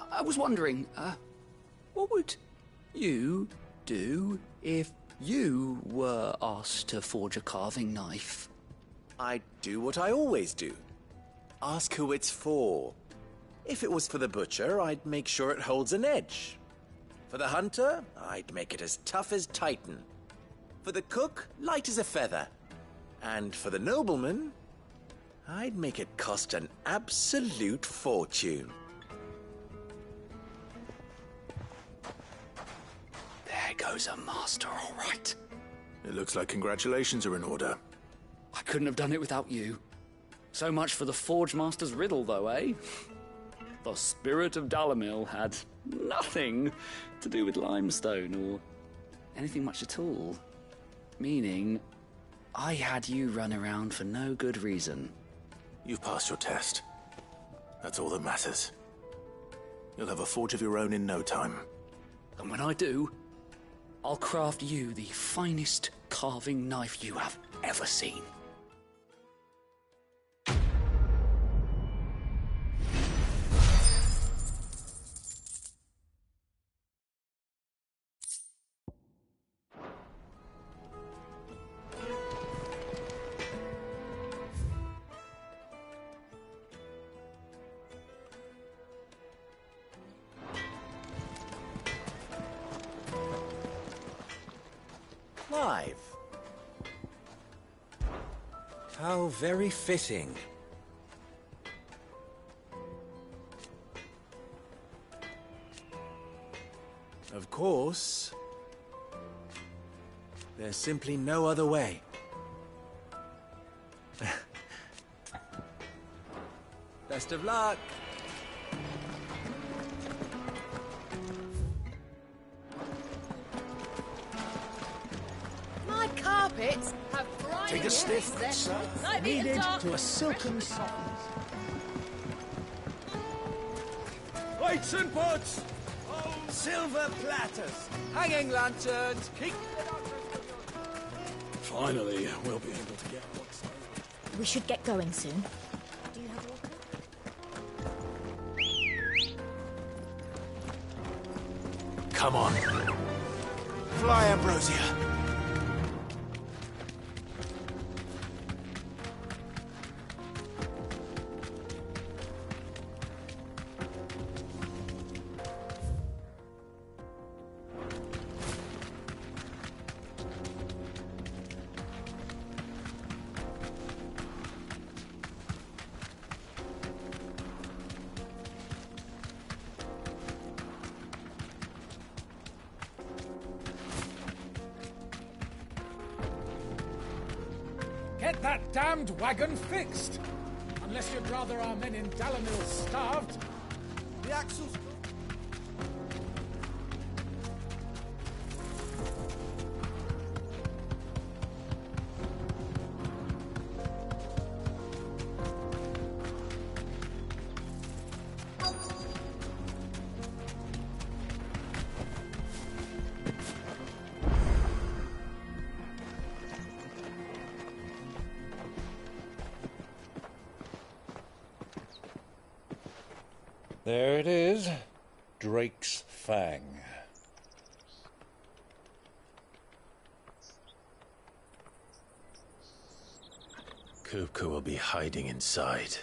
I was wondering, what would you do if you were asked to forge a carving knife? I'd do what I always do. Ask who it's for. If it was for the butcher, I'd make sure it holds an edge. For the hunter, I'd make it as tough as Titan. For the cook, light as a feather. And for the nobleman, I'd make it cost an absolute fortune. There goes a master, all right. It looks like congratulations are in order. I couldn't have done it without you. So much for the Forge Master's riddle, though, eh? The spirit of Dalimil had nothing to do with limestone or anything much at all. Meaning, I had you run around for no good reason. You've passed your test. That's all that matters. You'll have a forge of your own in no time. And when I do, I'll craft you the finest carving knife you have ever seen. Live. How very fitting. Of course, there's simply no other way. Best of luck. My carpets have bright Take a sniff, good sir. Needed to a silken softness. Lights and pots! Oh, silver platters! Hanging lanterns. Keep. Finally, we'll be able to get what's... We should get going soon. Do you have water? Come on. Fly, Ambrosia. Get that damned wagon fixed! Unless you'd rather our men in Dalimil starved. The axles... There it is. Drake's Fang. Kupka will be hiding inside.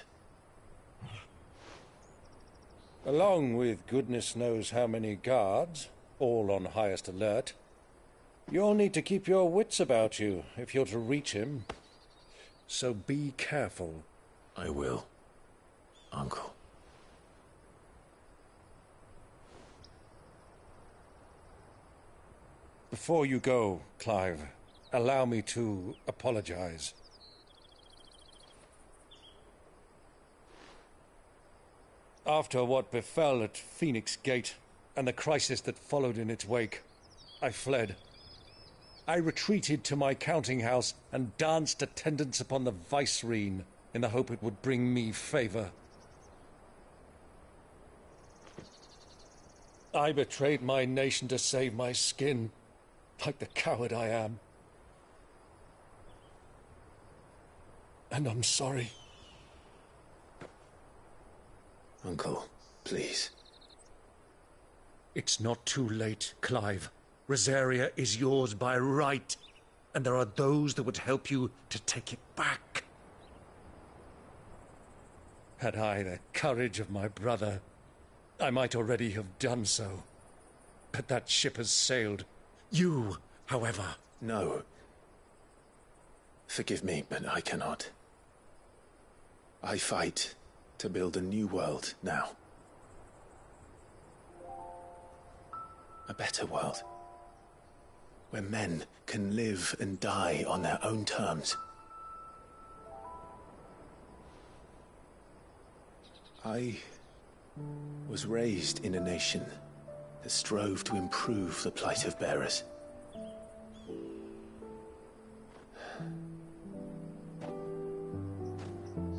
Along with goodness knows how many guards, all on highest alert. You'll need to keep your wits about you if you're to reach him. So be careful. I will, Uncle. Before you go, Clive, allow me to apologize. After what befell at Phoenix Gate and the crisis that followed in its wake, I fled. I retreated to my counting house and danced attendance upon the vicereine in the hope it would bring me favor. I betrayed my nation to save my skin, like the coward I am. And I'm sorry. Uncle, please. It's not too late, Clive. Rosaria is yours by right, and there are those that would help you to take it back. Had I the courage of my brother, I might already have done so. But that ship has sailed. You, however... No. Forgive me, but I cannot. I fight to build a new world now. A better world. Where men can live and die on their own terms. I was raised in a nation that strove to improve the plight of bearers.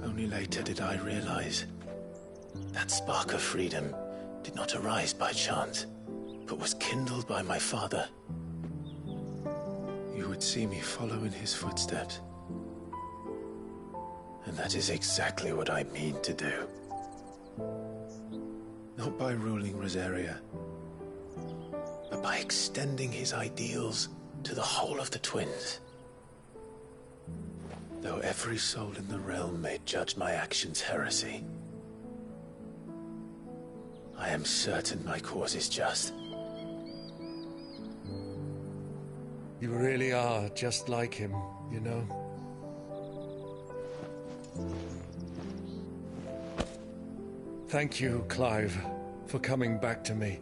Only later did I realize that spark of freedom did not arise by chance, but was kindled by my father. You would see me follow in his footsteps. And that is exactly what I mean to do. Not by ruling Rosaria, but by extending his ideals to the whole of the twins. Though every soul in the realm may judge my actions heresy, I am certain my cause is just. You really are just like him, you know. Thank you, Clive, for coming back to me.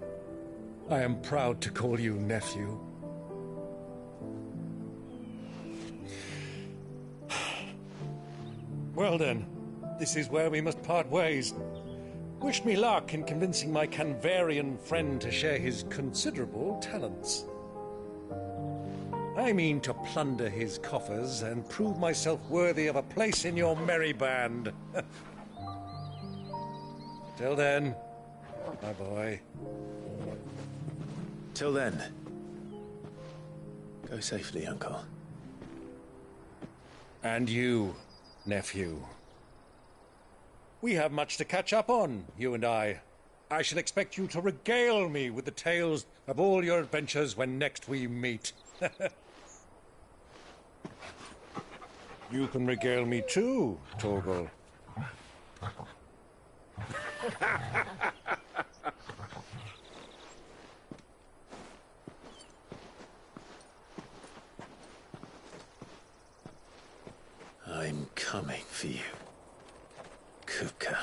I am proud to call you nephew. Well then, this is where we must part ways. Wish me luck in convincing my Canvarian friend to share his considerable talents. I mean to plunder his coffers and prove myself worthy of a place in your merry band. Till then, my boy. Till then, go safely, Uncle. And you, nephew. We have much to catch up on, you and I. I shall expect you to regale me with the tales of all your adventures when next we meet. You can regale me too, Torgal. I'm coming for you, Kupka.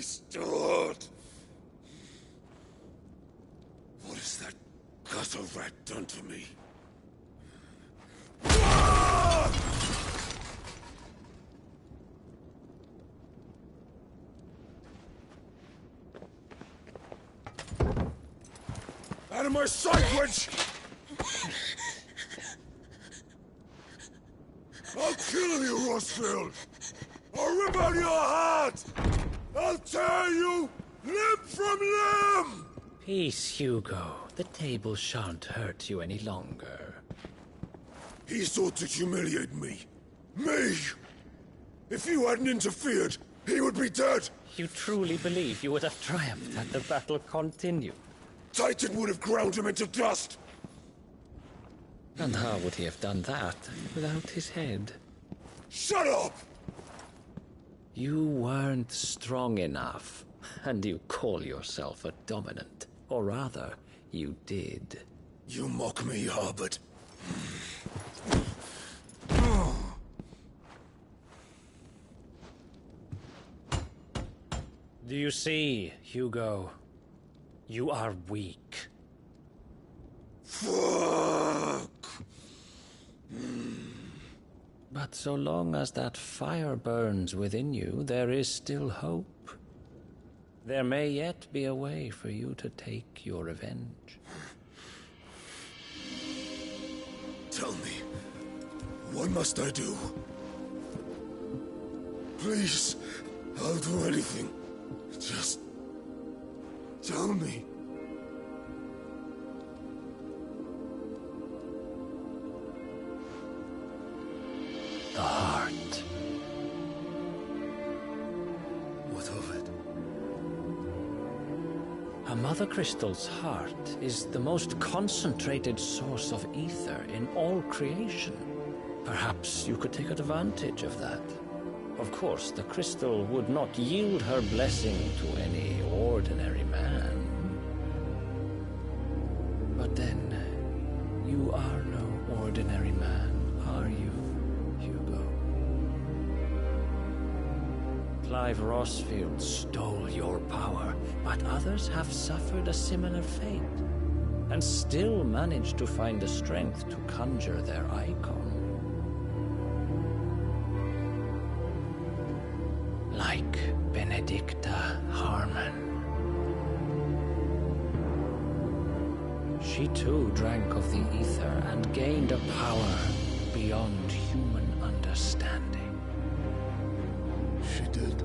restored. What has that gutter rat done to me? Out of my sight, wench! I'll kill you, Rossfield! I'll rip out your heart! I'll tear you limb from limb! Peace, Hugo. The table shan't hurt you any longer. He sought to humiliate me. Me! If you hadn't interfered, he would be dead! You truly believe you would have triumphed had the battle continued? Titan would have ground him into dust! And how would he have done that without his head? Shut up! You weren't strong enough, and you call yourself a dominant. Or rather, you did. You mock me, Harbert. Do you see, Hugo? You are weak. Fuck! But so long as that fire burns within you, there is still hope. There may yet be a way for you to take your revenge. Tell me, what must I do? Please, I'll do anything. Just tell me. The heart. What of it? A mother crystal's heart is the most concentrated source of ether in all creation. Perhaps you could take advantage of that. Of course, the crystal would not yield her blessing to any ordinary man. But then, you are no ordinary man, are you, Hugo? Clive Rossfield stole your power, but others have suffered a similar fate, and still managed to find the strength to conjure their icon. Like Benedicta Harmon. She too drank of the ether and gained a power beyond human understanding. She did.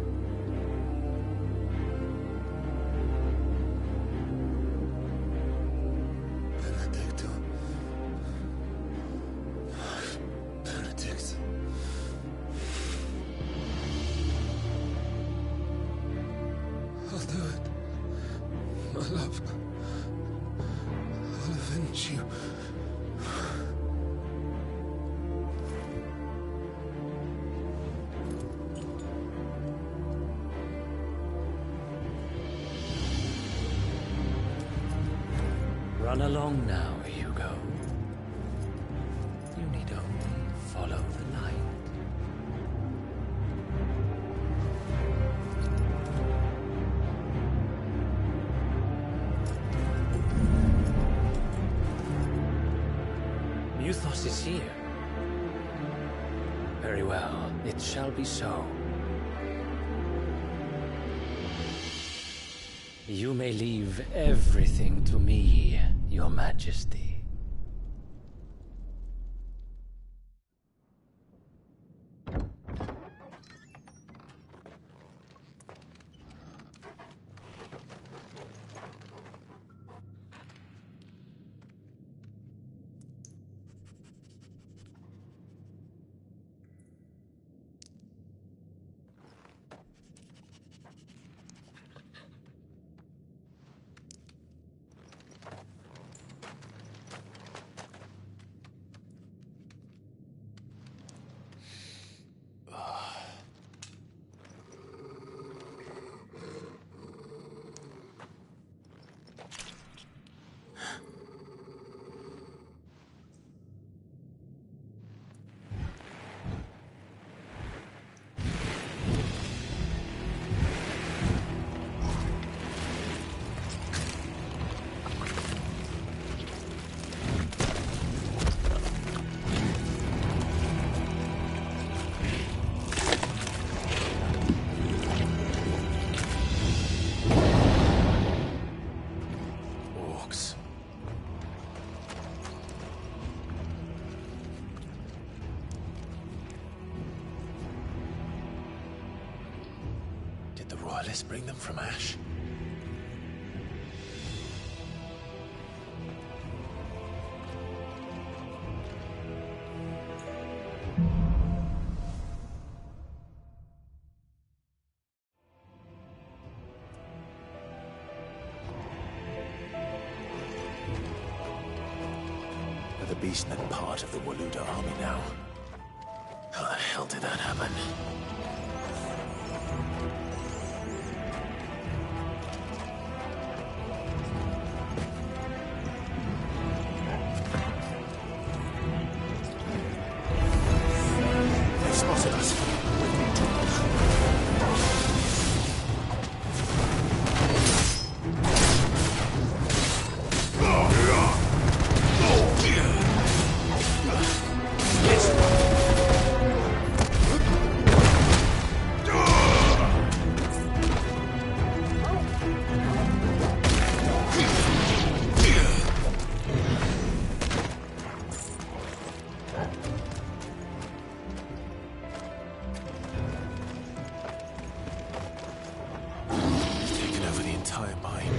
Benedicta. Benedict. I'll do it. My love. I'll avenge you. Run along now, Hugo. You need only follow the light. Muthos is here. Very well, it shall be so. You may leave everything to me, Your Majesty. Alice bring them from Ash? Are the Beastmen part of the Waluda army now? How the hell did that happen? They spotted us. Taken over the entire mine.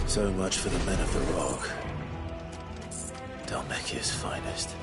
So much for the men of the Rock. Dhalmekian's finest.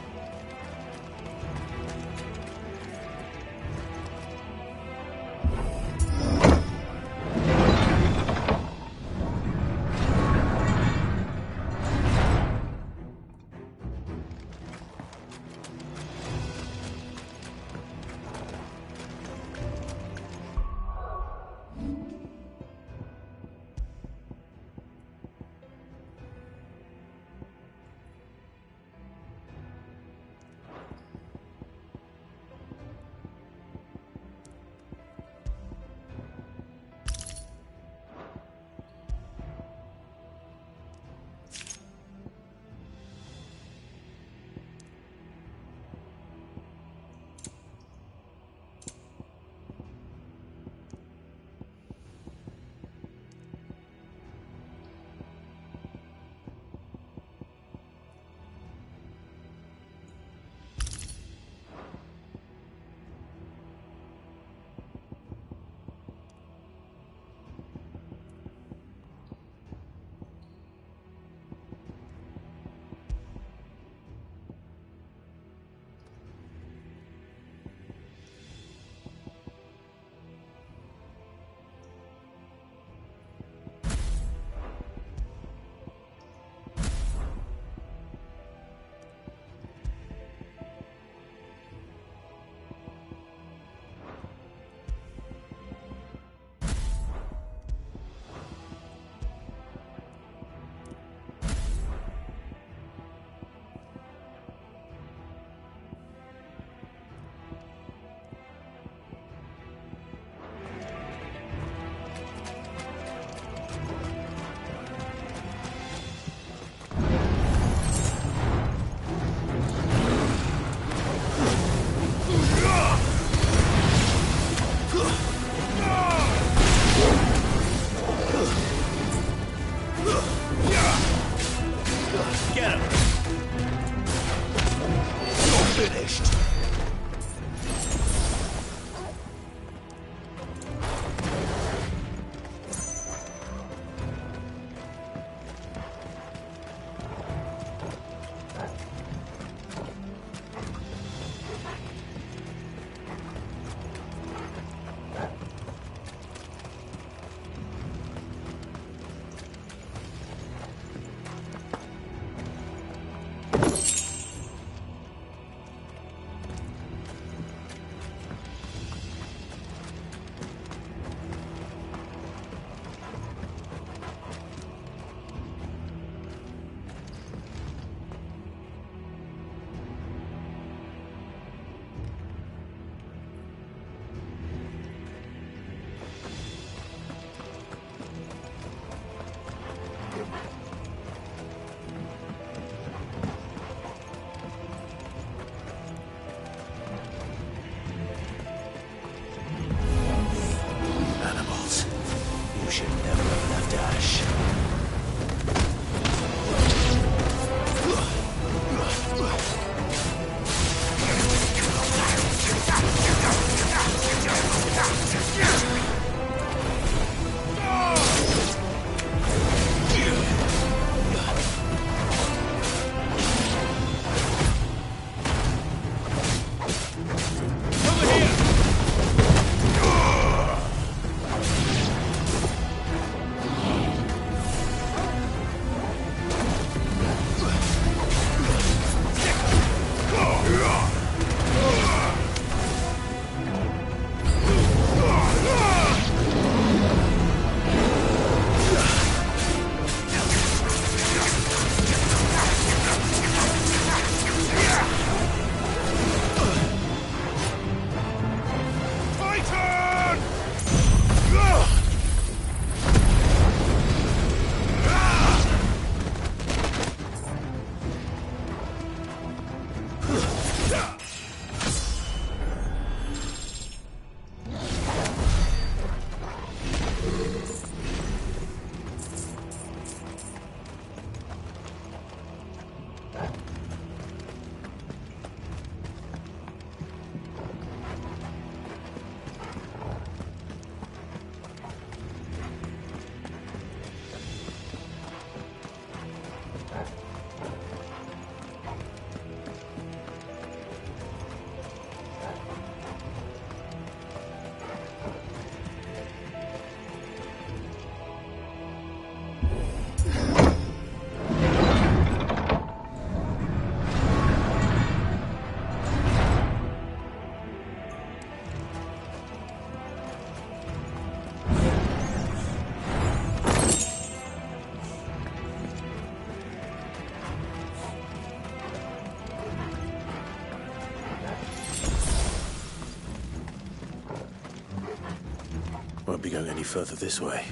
won't be going any further this way.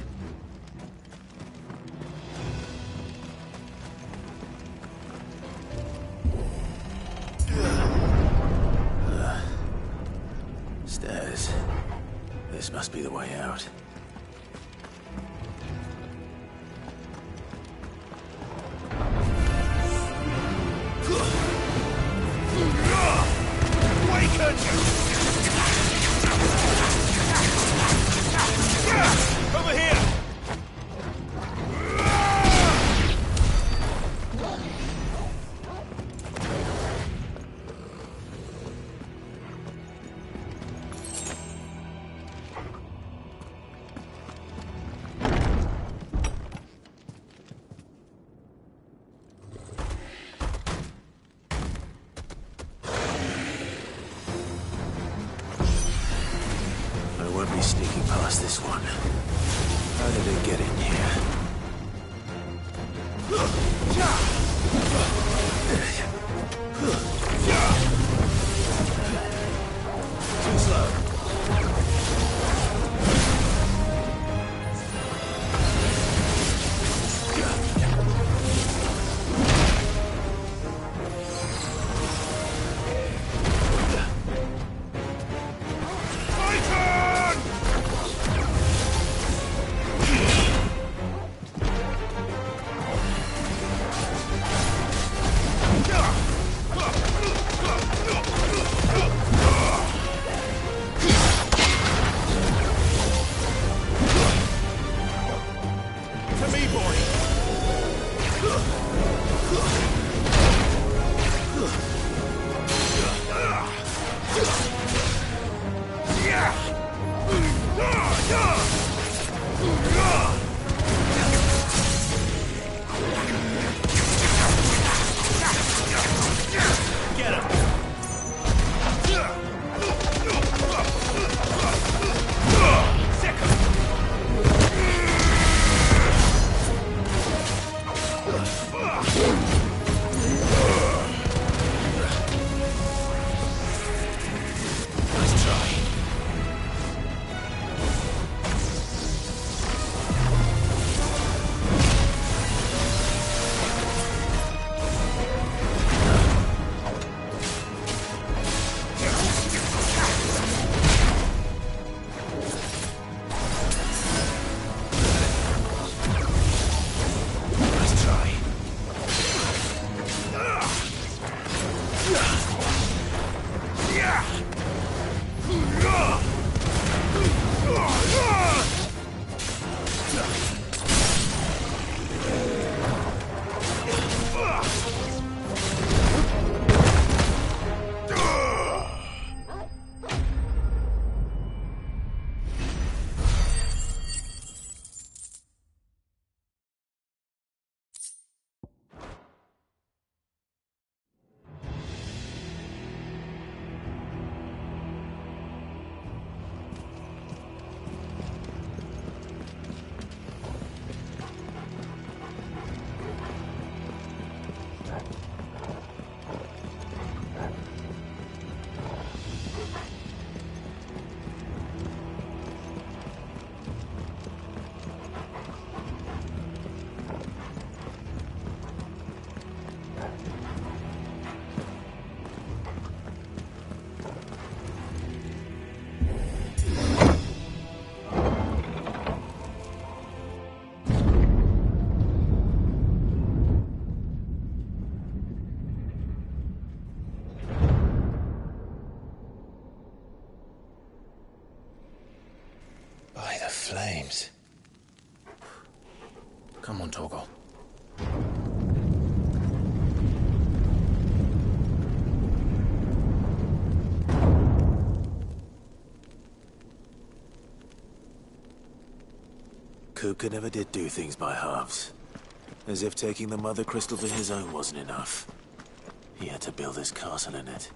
Stairs. This must be the way out. Over here! I won't be sneaking past this one. How did it get in here? Too slow. Flames. Come on, Torgal. Kupka never did do things by halves. As if taking the Mother Crystal for his own wasn't enough. He had to build his castle in it.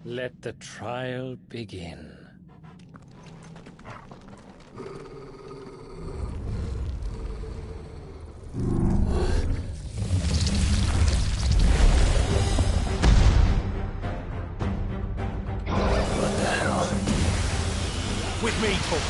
Let the trial begin. What the hell? With me, Paul.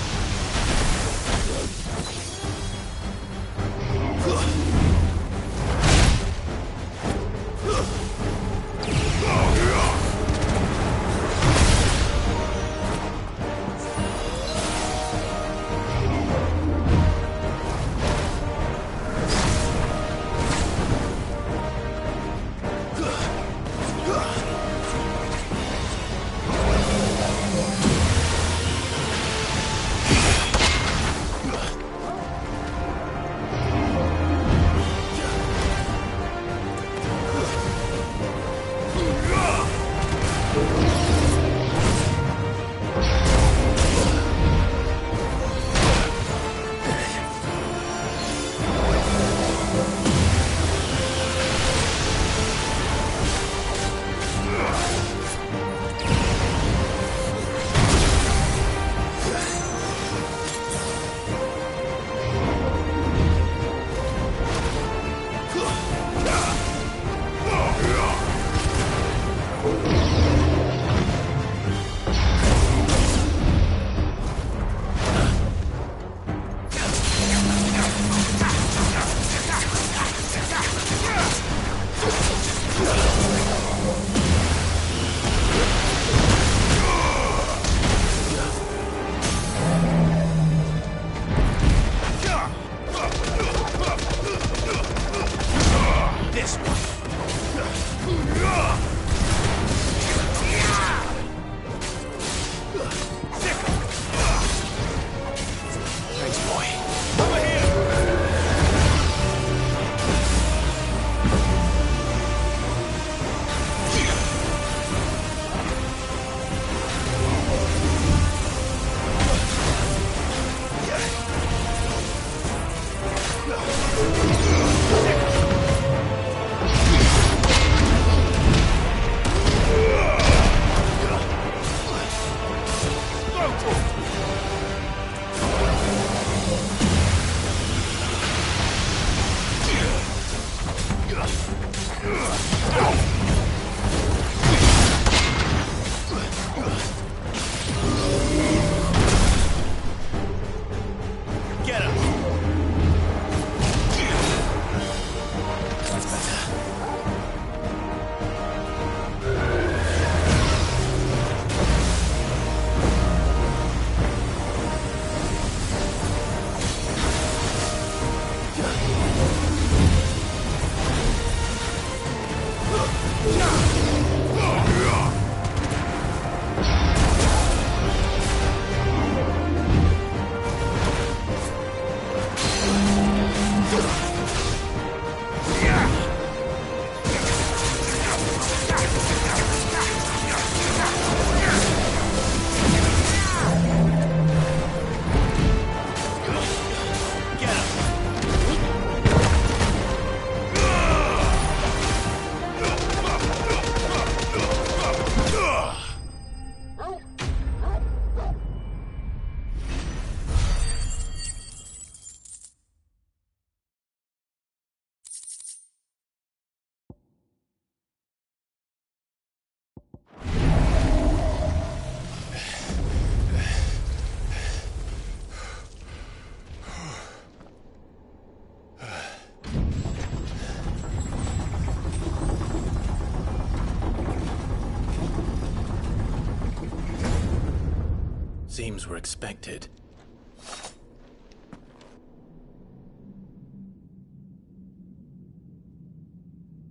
Seems we're expected.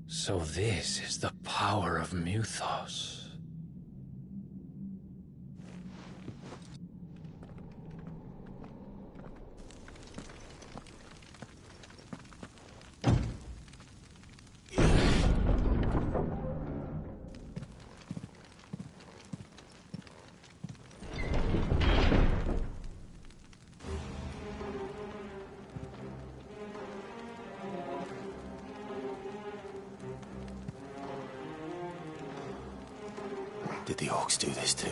So this is the power of Mythos. Did the orcs do this too?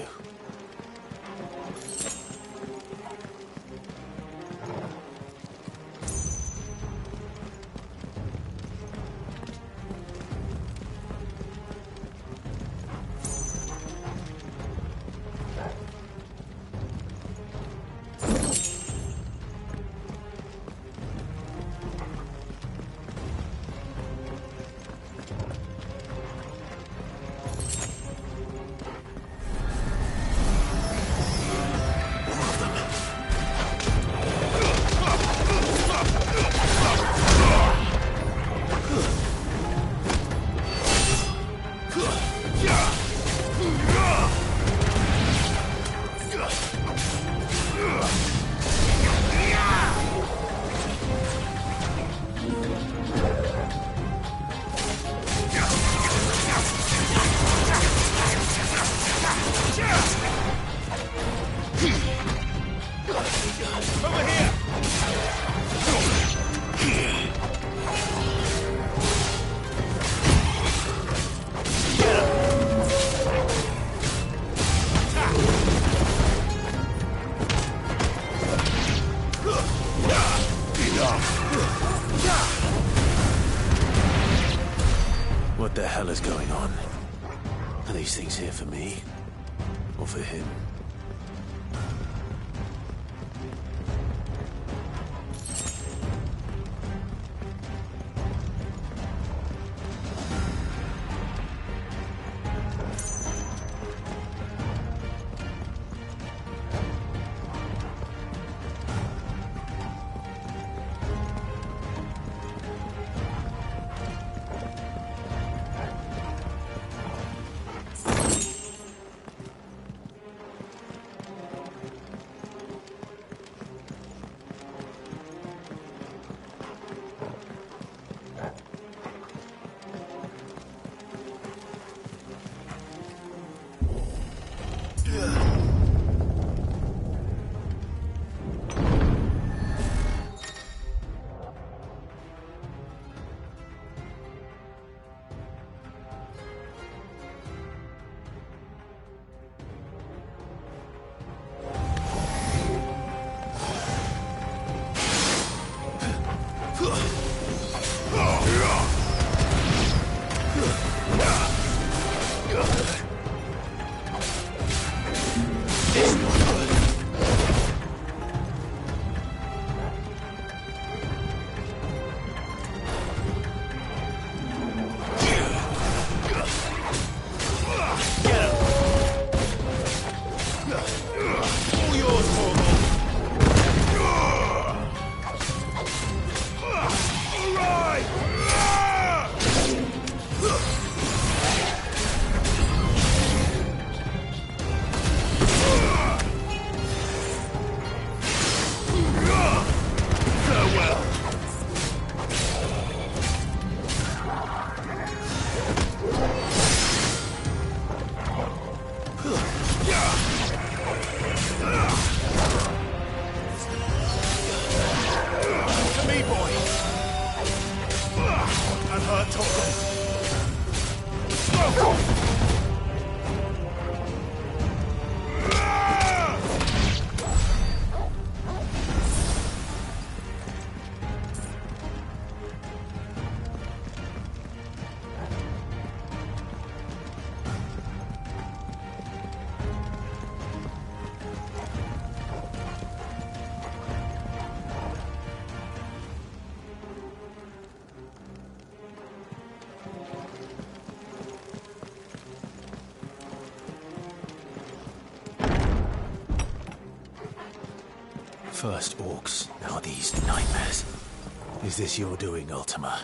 What the hell is going on? Are these things here for me? Or for him? First orcs, now these nightmares. Is this your doing, Ultima?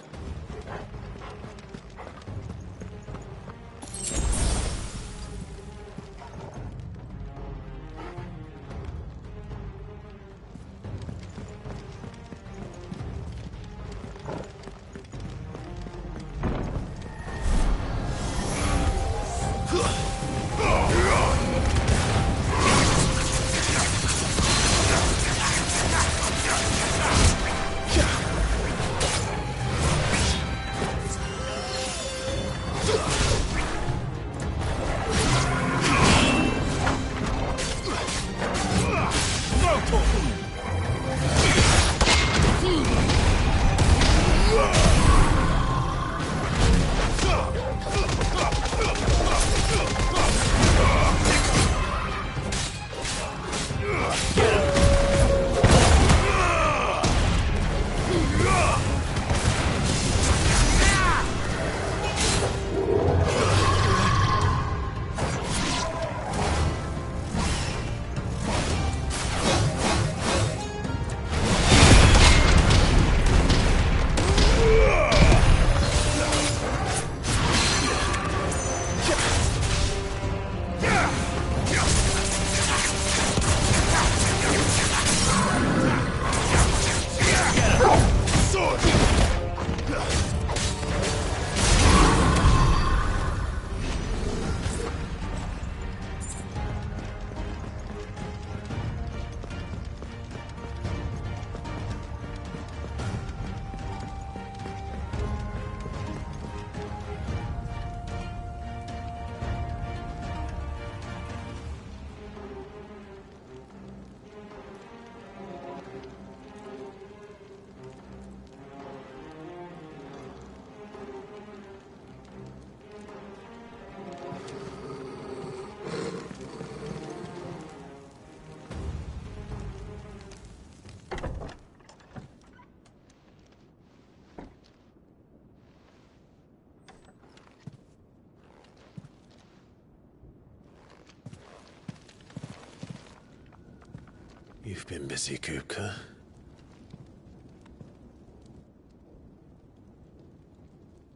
been busy, Kupka.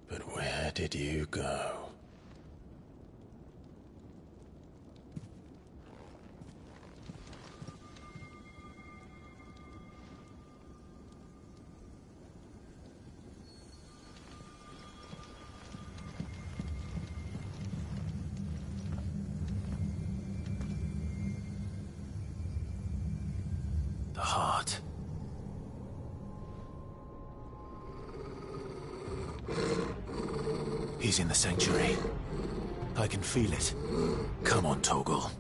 But where did you go? The heart. He's in the sanctuary. I can feel it. Come on, Toggle.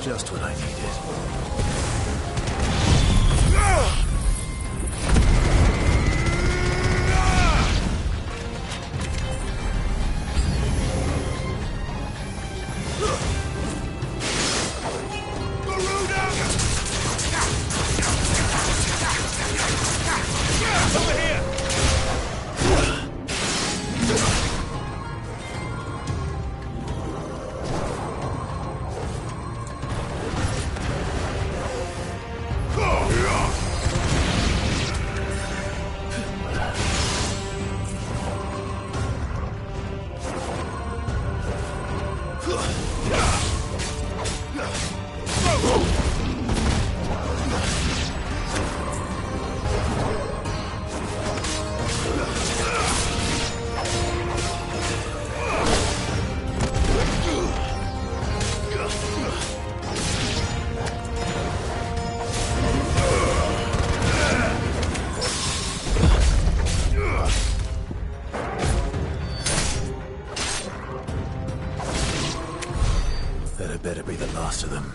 Just what I needed. That better be the last of them.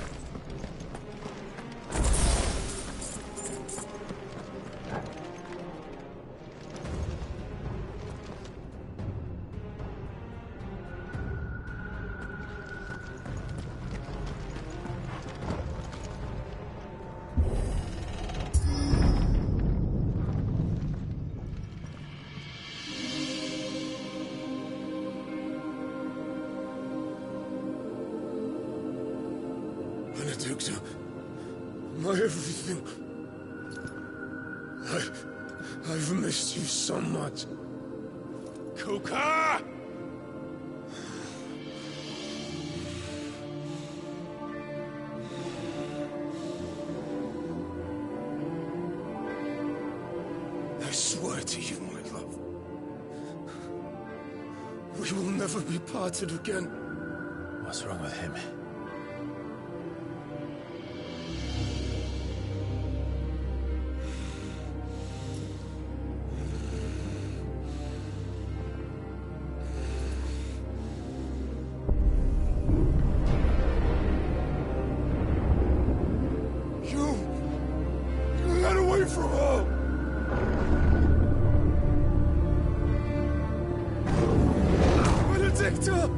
Benedicta. My everything. I've missed you so much. Kuka! I swear to you, my love. We will never be parted again. What's wrong with him? You got away from her! Benedicta!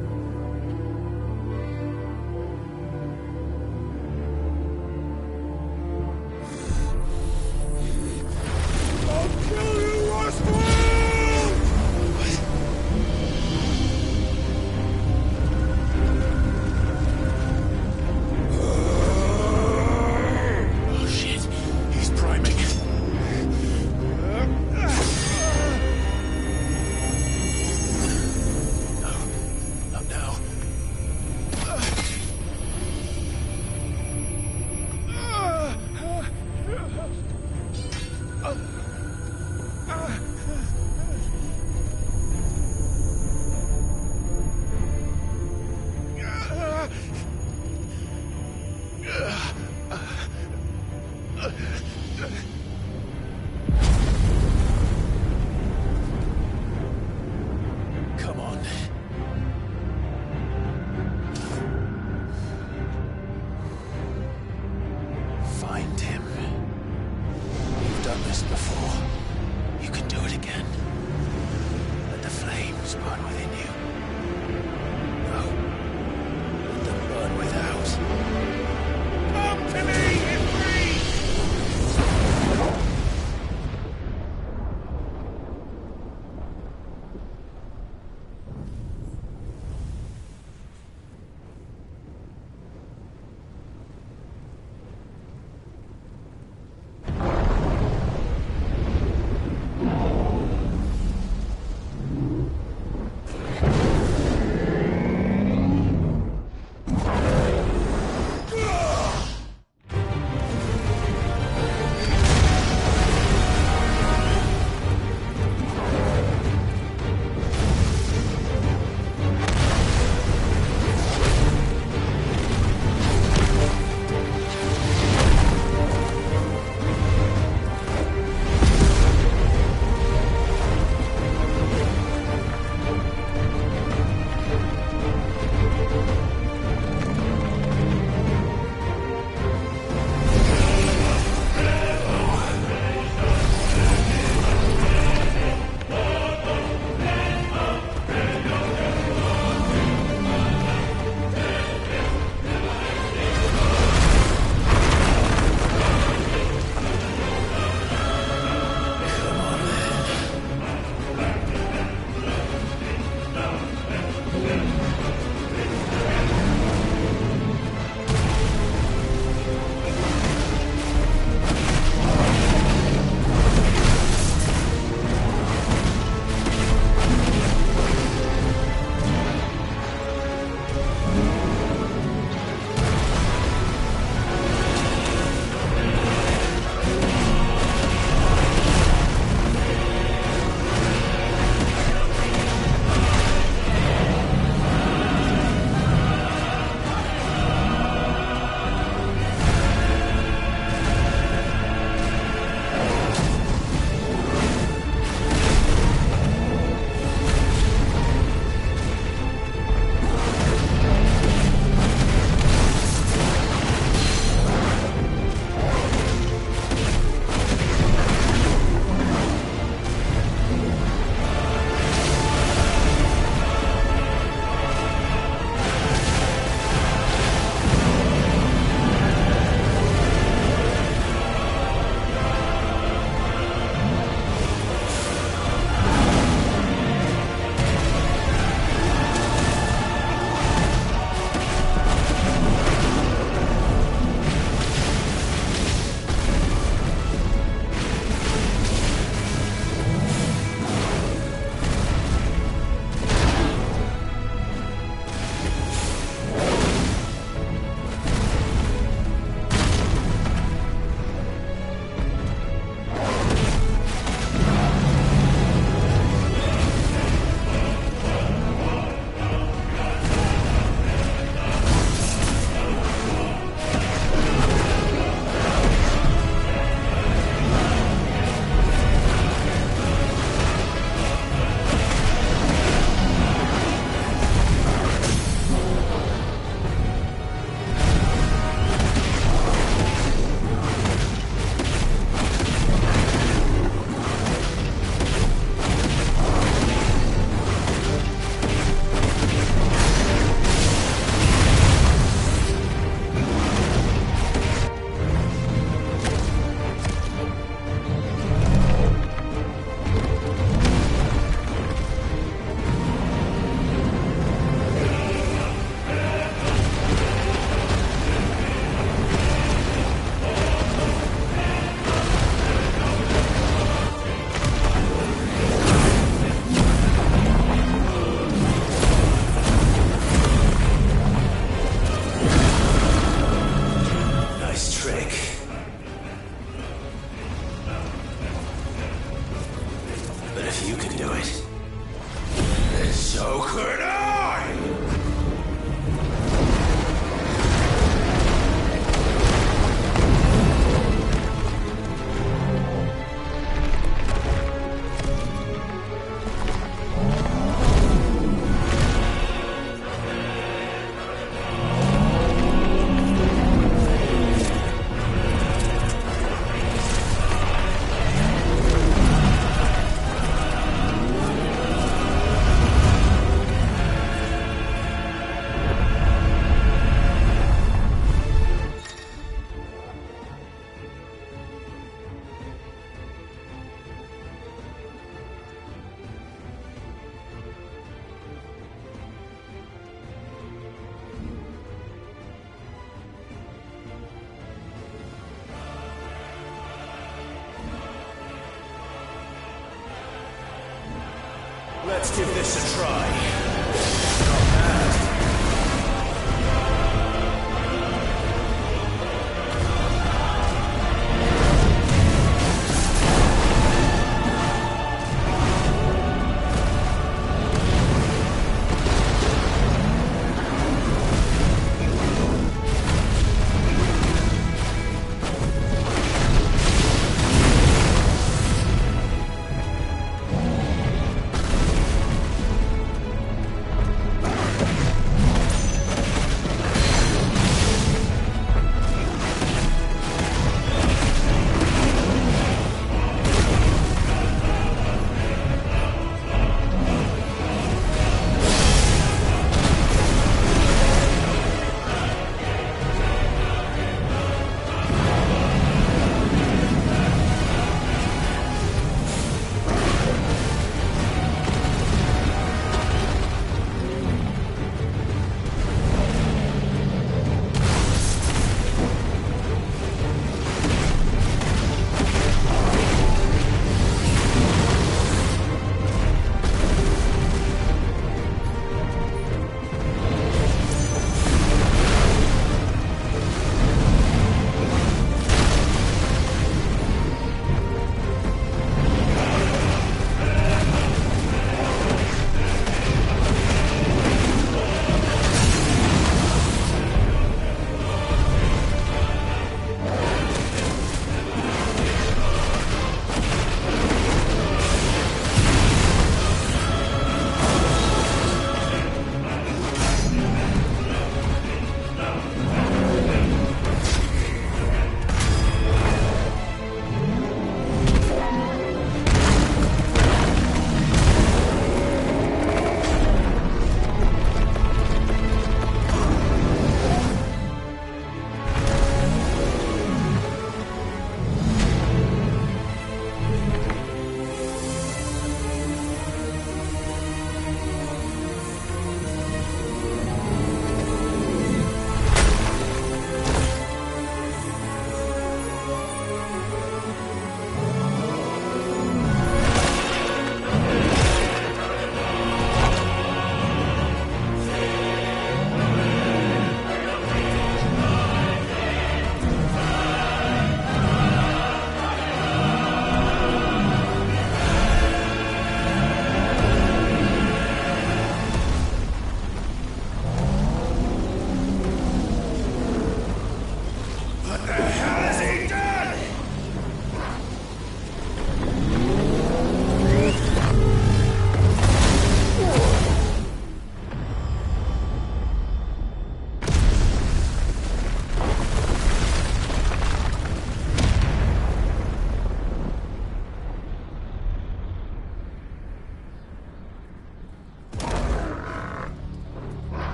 I'll kill you, Roswell! Oh shit, he's priming. No, Let's give this a try.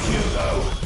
Hugo!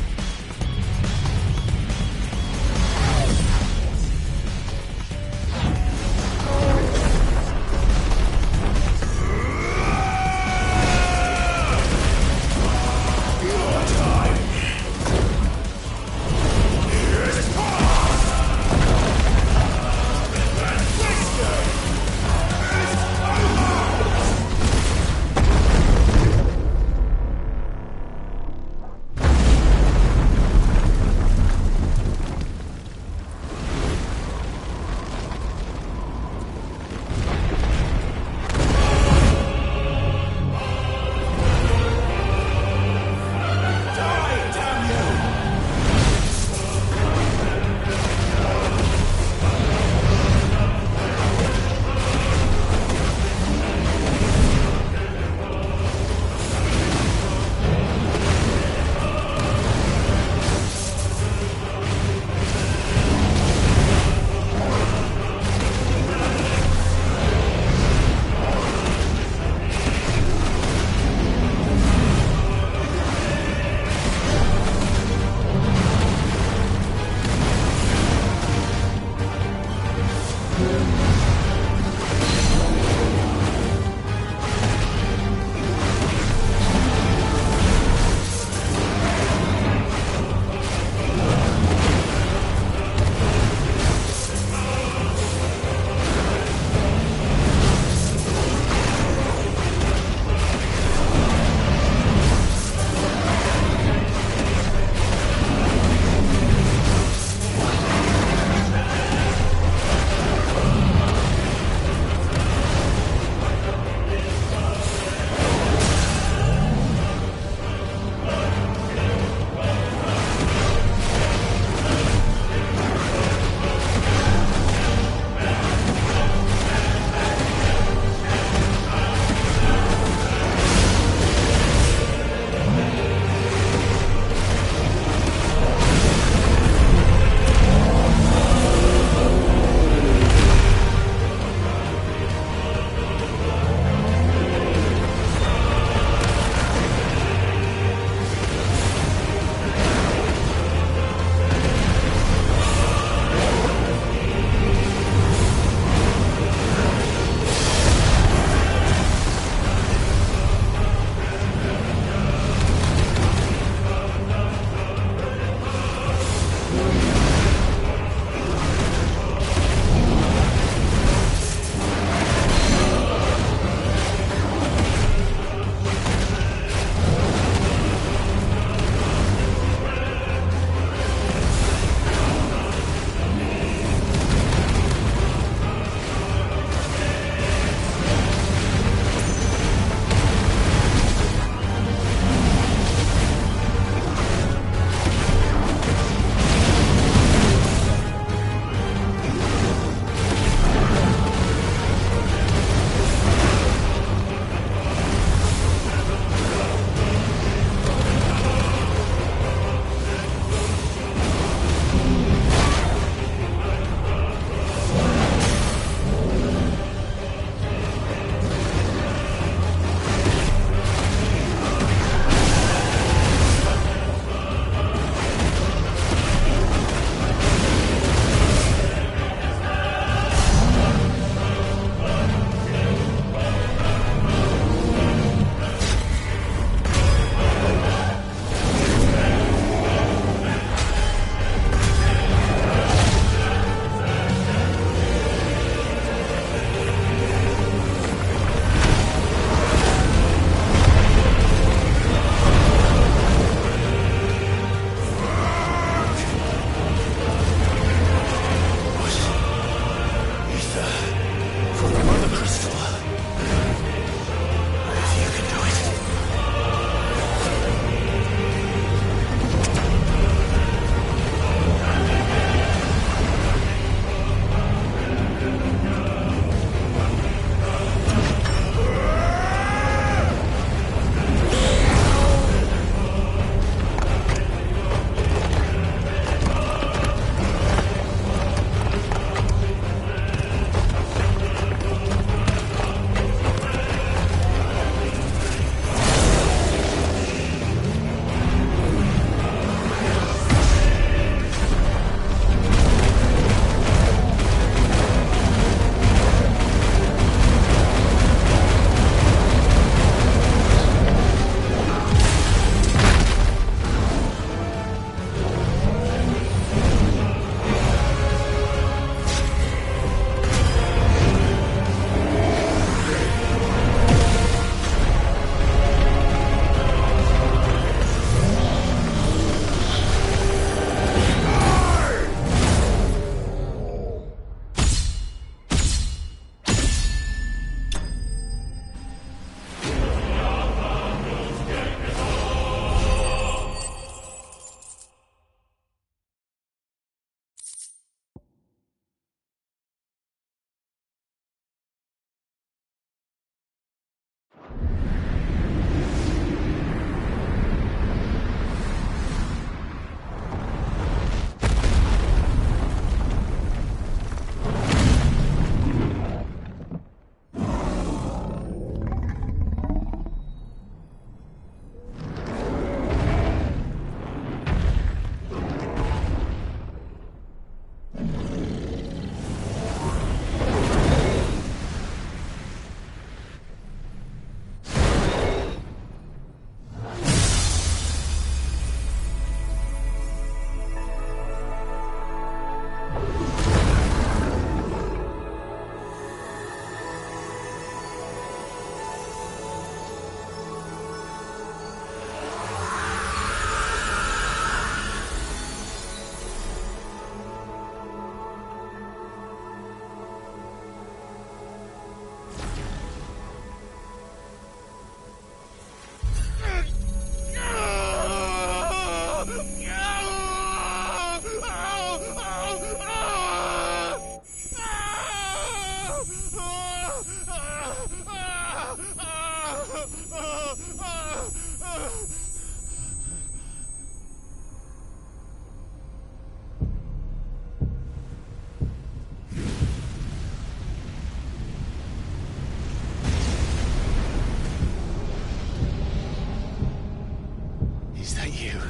that you,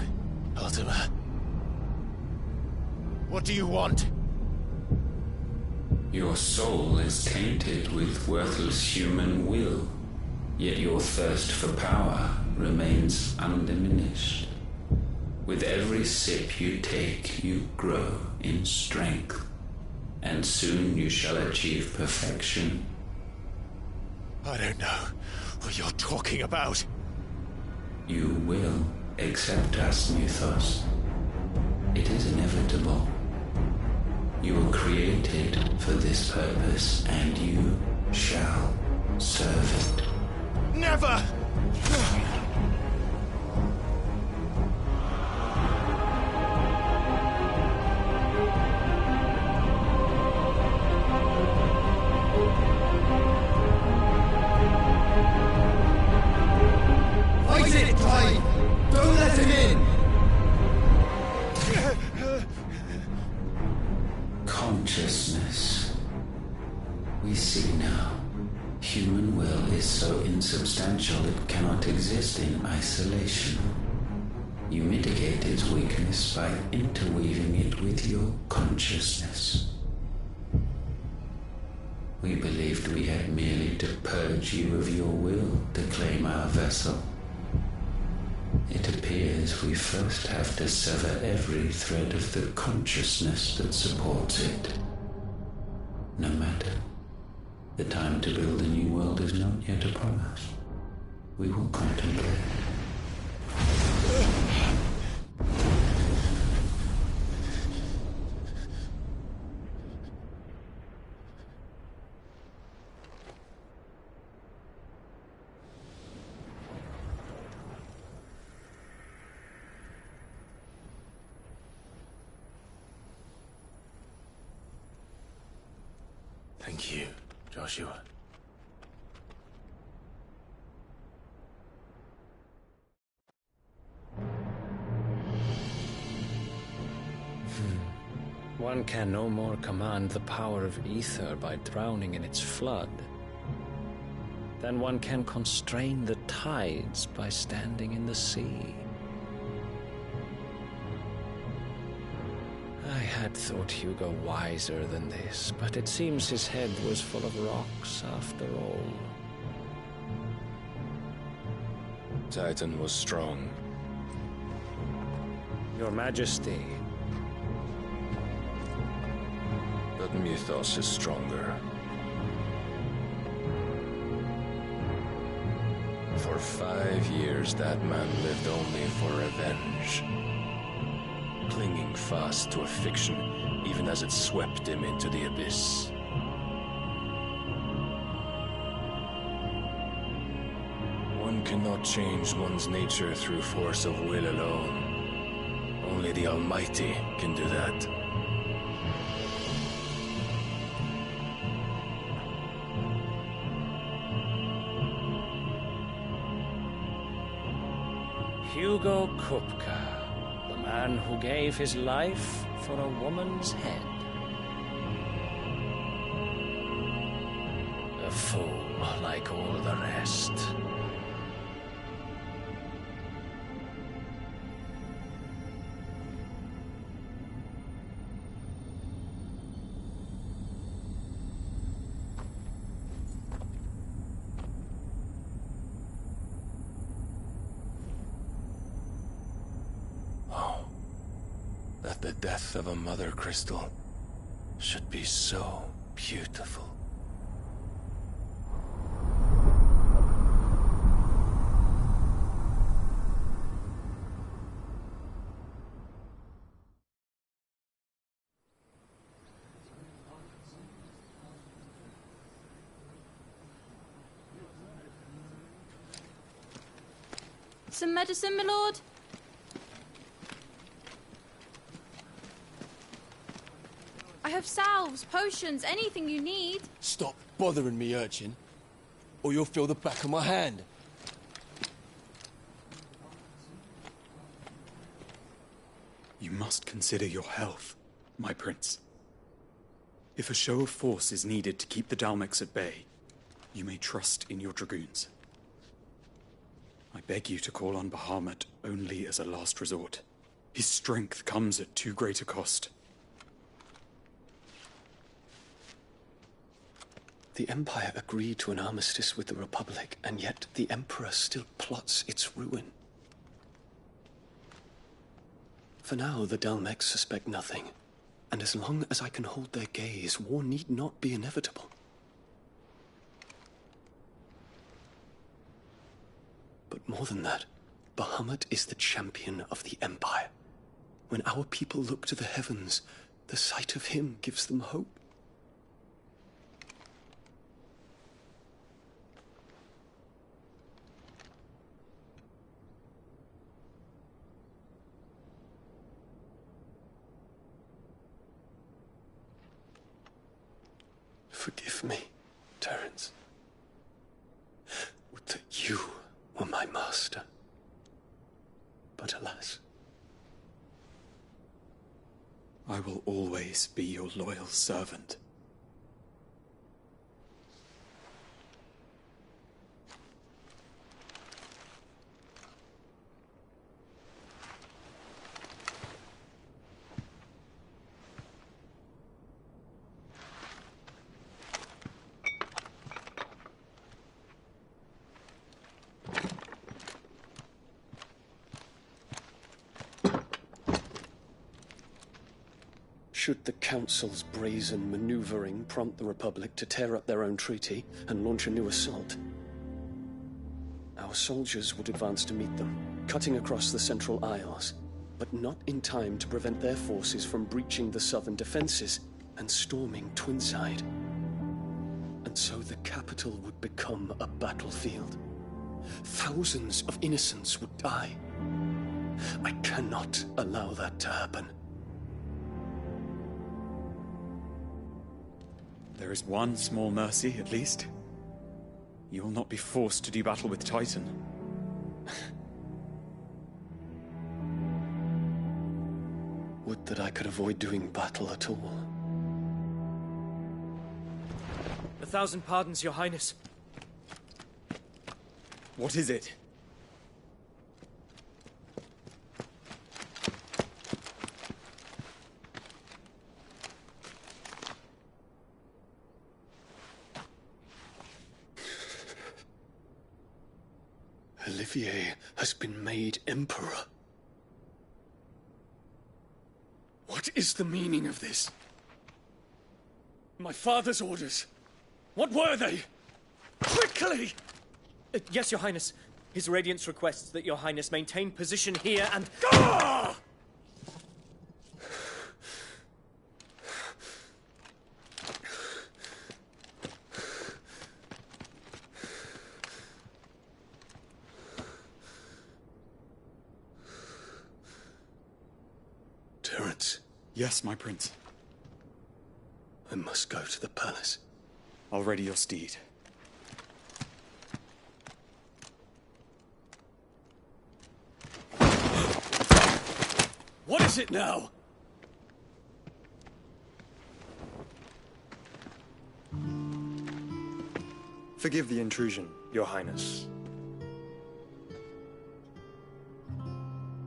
Ultima? What do you want? Your soul is tainted with worthless human will, yet your thirst for power remains undiminished. With every sip you take, you grow in strength, and soon you shall achieve perfection. I don't know what you're talking about. You will accept us, Mythos. It is inevitable. You were created for this purpose, and you shall serve it. Never! Fight it, Ty! Don't let him in! Consciousness. We see now. Human will is so insubstantial it cannot exist in isolation. You mitigate its weakness by interweaving it with your consciousness. We believed we had merely to purge you of your will to claim our vessel. It appears we first have to sever every thread of the consciousness that supports it. No matter. The time to build a new world is not yet upon us. We will contemplate. Thank you, Joshua. One can no more command the power of ether by drowning in its flood than one can constrain the tides by standing in the sea. I had thought Hugo wiser than this, but it seems his head was full of rocks after all. Titan was strong. Your Majesty. But Mythos is stronger. For 5 years, that man lived only for revenge. Clinging fast to a fiction, even as it swept him into the abyss. One cannot change one's nature through force of will alone. Only the Almighty can do that. Hugo Kupka. The man who gave his life for a woman's head. A fool like all the rest. That the death of a mother crystal should be so beautiful. Some medicine, my lord? I have salves, potions, anything you need. Stop bothering me, urchin, or you'll feel the back of my hand. You must consider your health, my prince. If a show of force is needed to keep the Dhalmekians at bay, you may trust in your dragoons. I beg you to call on Bahamut only as a last resort. His strength comes at too great a cost. The Empire agreed to an armistice with the Republic, and yet the Emperor still plots its ruin. For now, the Dhalmekians suspect nothing, and as long as I can hold their gaze, war need not be inevitable. But more than that, Bahamut is the champion of the Empire. When our people look to the heavens, the sight of him gives them hope. Forgive me, Terence. Would that you were my master. But alas. I will always be your loyal servant. Should the Council's brazen maneuvering prompt the Republic to tear up their own treaty and launch a new assault, our soldiers would advance to meet them, cutting across the Central Isles, but not in time to prevent their forces from breaching the southern defenses and storming Twinside. And so the capital would become a battlefield. Thousands of innocents would die. I cannot allow that to happen. There is one small mercy, at least. You will not be forced to do battle with Titan. Would that I could avoid doing battle at all. 1,000 pardons, Your Highness. What is it? Olivier has been made Emperor. What is the meaning of this? My father's orders. What were they? Quickly! Yes, Your Highness. His Radiance requests that Your Highness maintain position here and... Ah! Terence. Yes, my prince. I must go to the palace. I'll ready your steed. What is it now? Forgive the intrusion, Your Highness.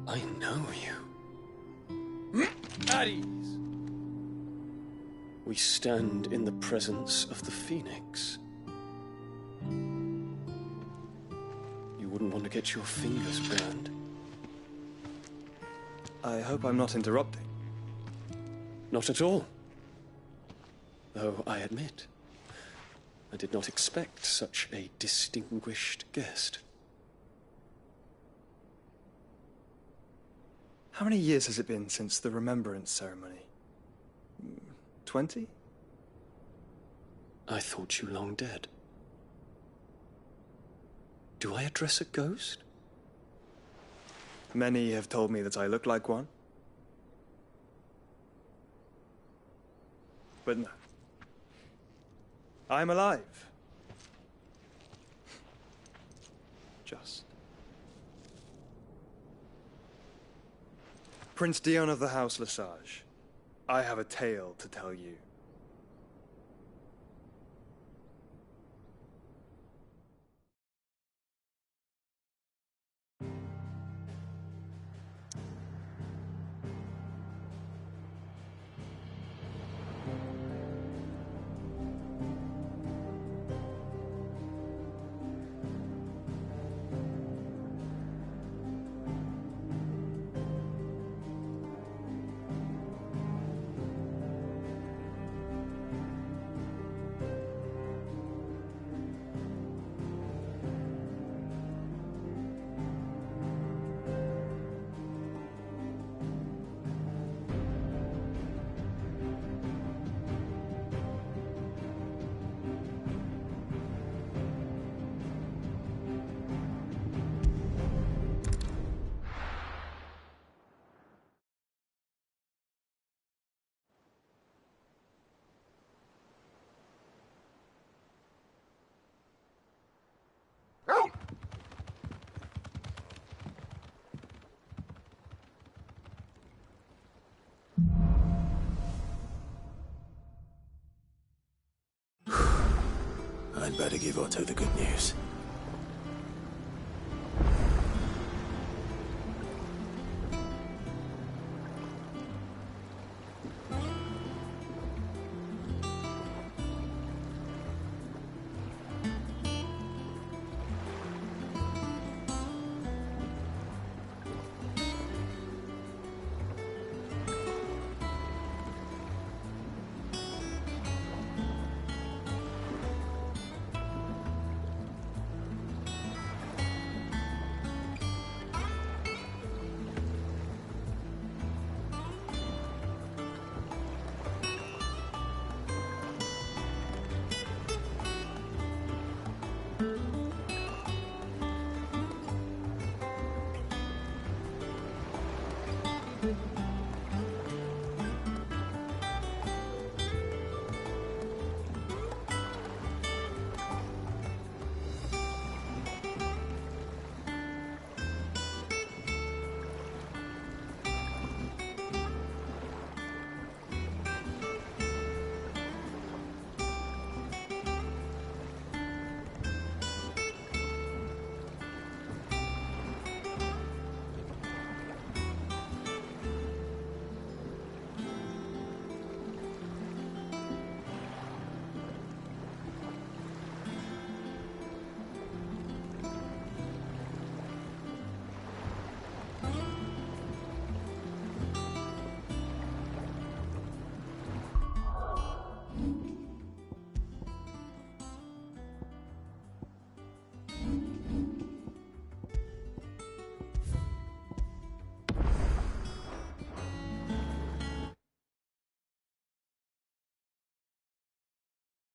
I know you. At ease. We stand in the presence of the Phoenix. You wouldn't want to get your fingers burned. I hope I'm not interrupting. Not at all. Though I admit, I did not expect such a distinguished guest. How many years has it been since the Remembrance ceremony? 20? I thought you long dead. Do I address a ghost? Many have told me that I look like one. But no. I'm alive. Just. Prince Dion of the House Lesage, I have a tale to tell you. I'd better give Otto the good news.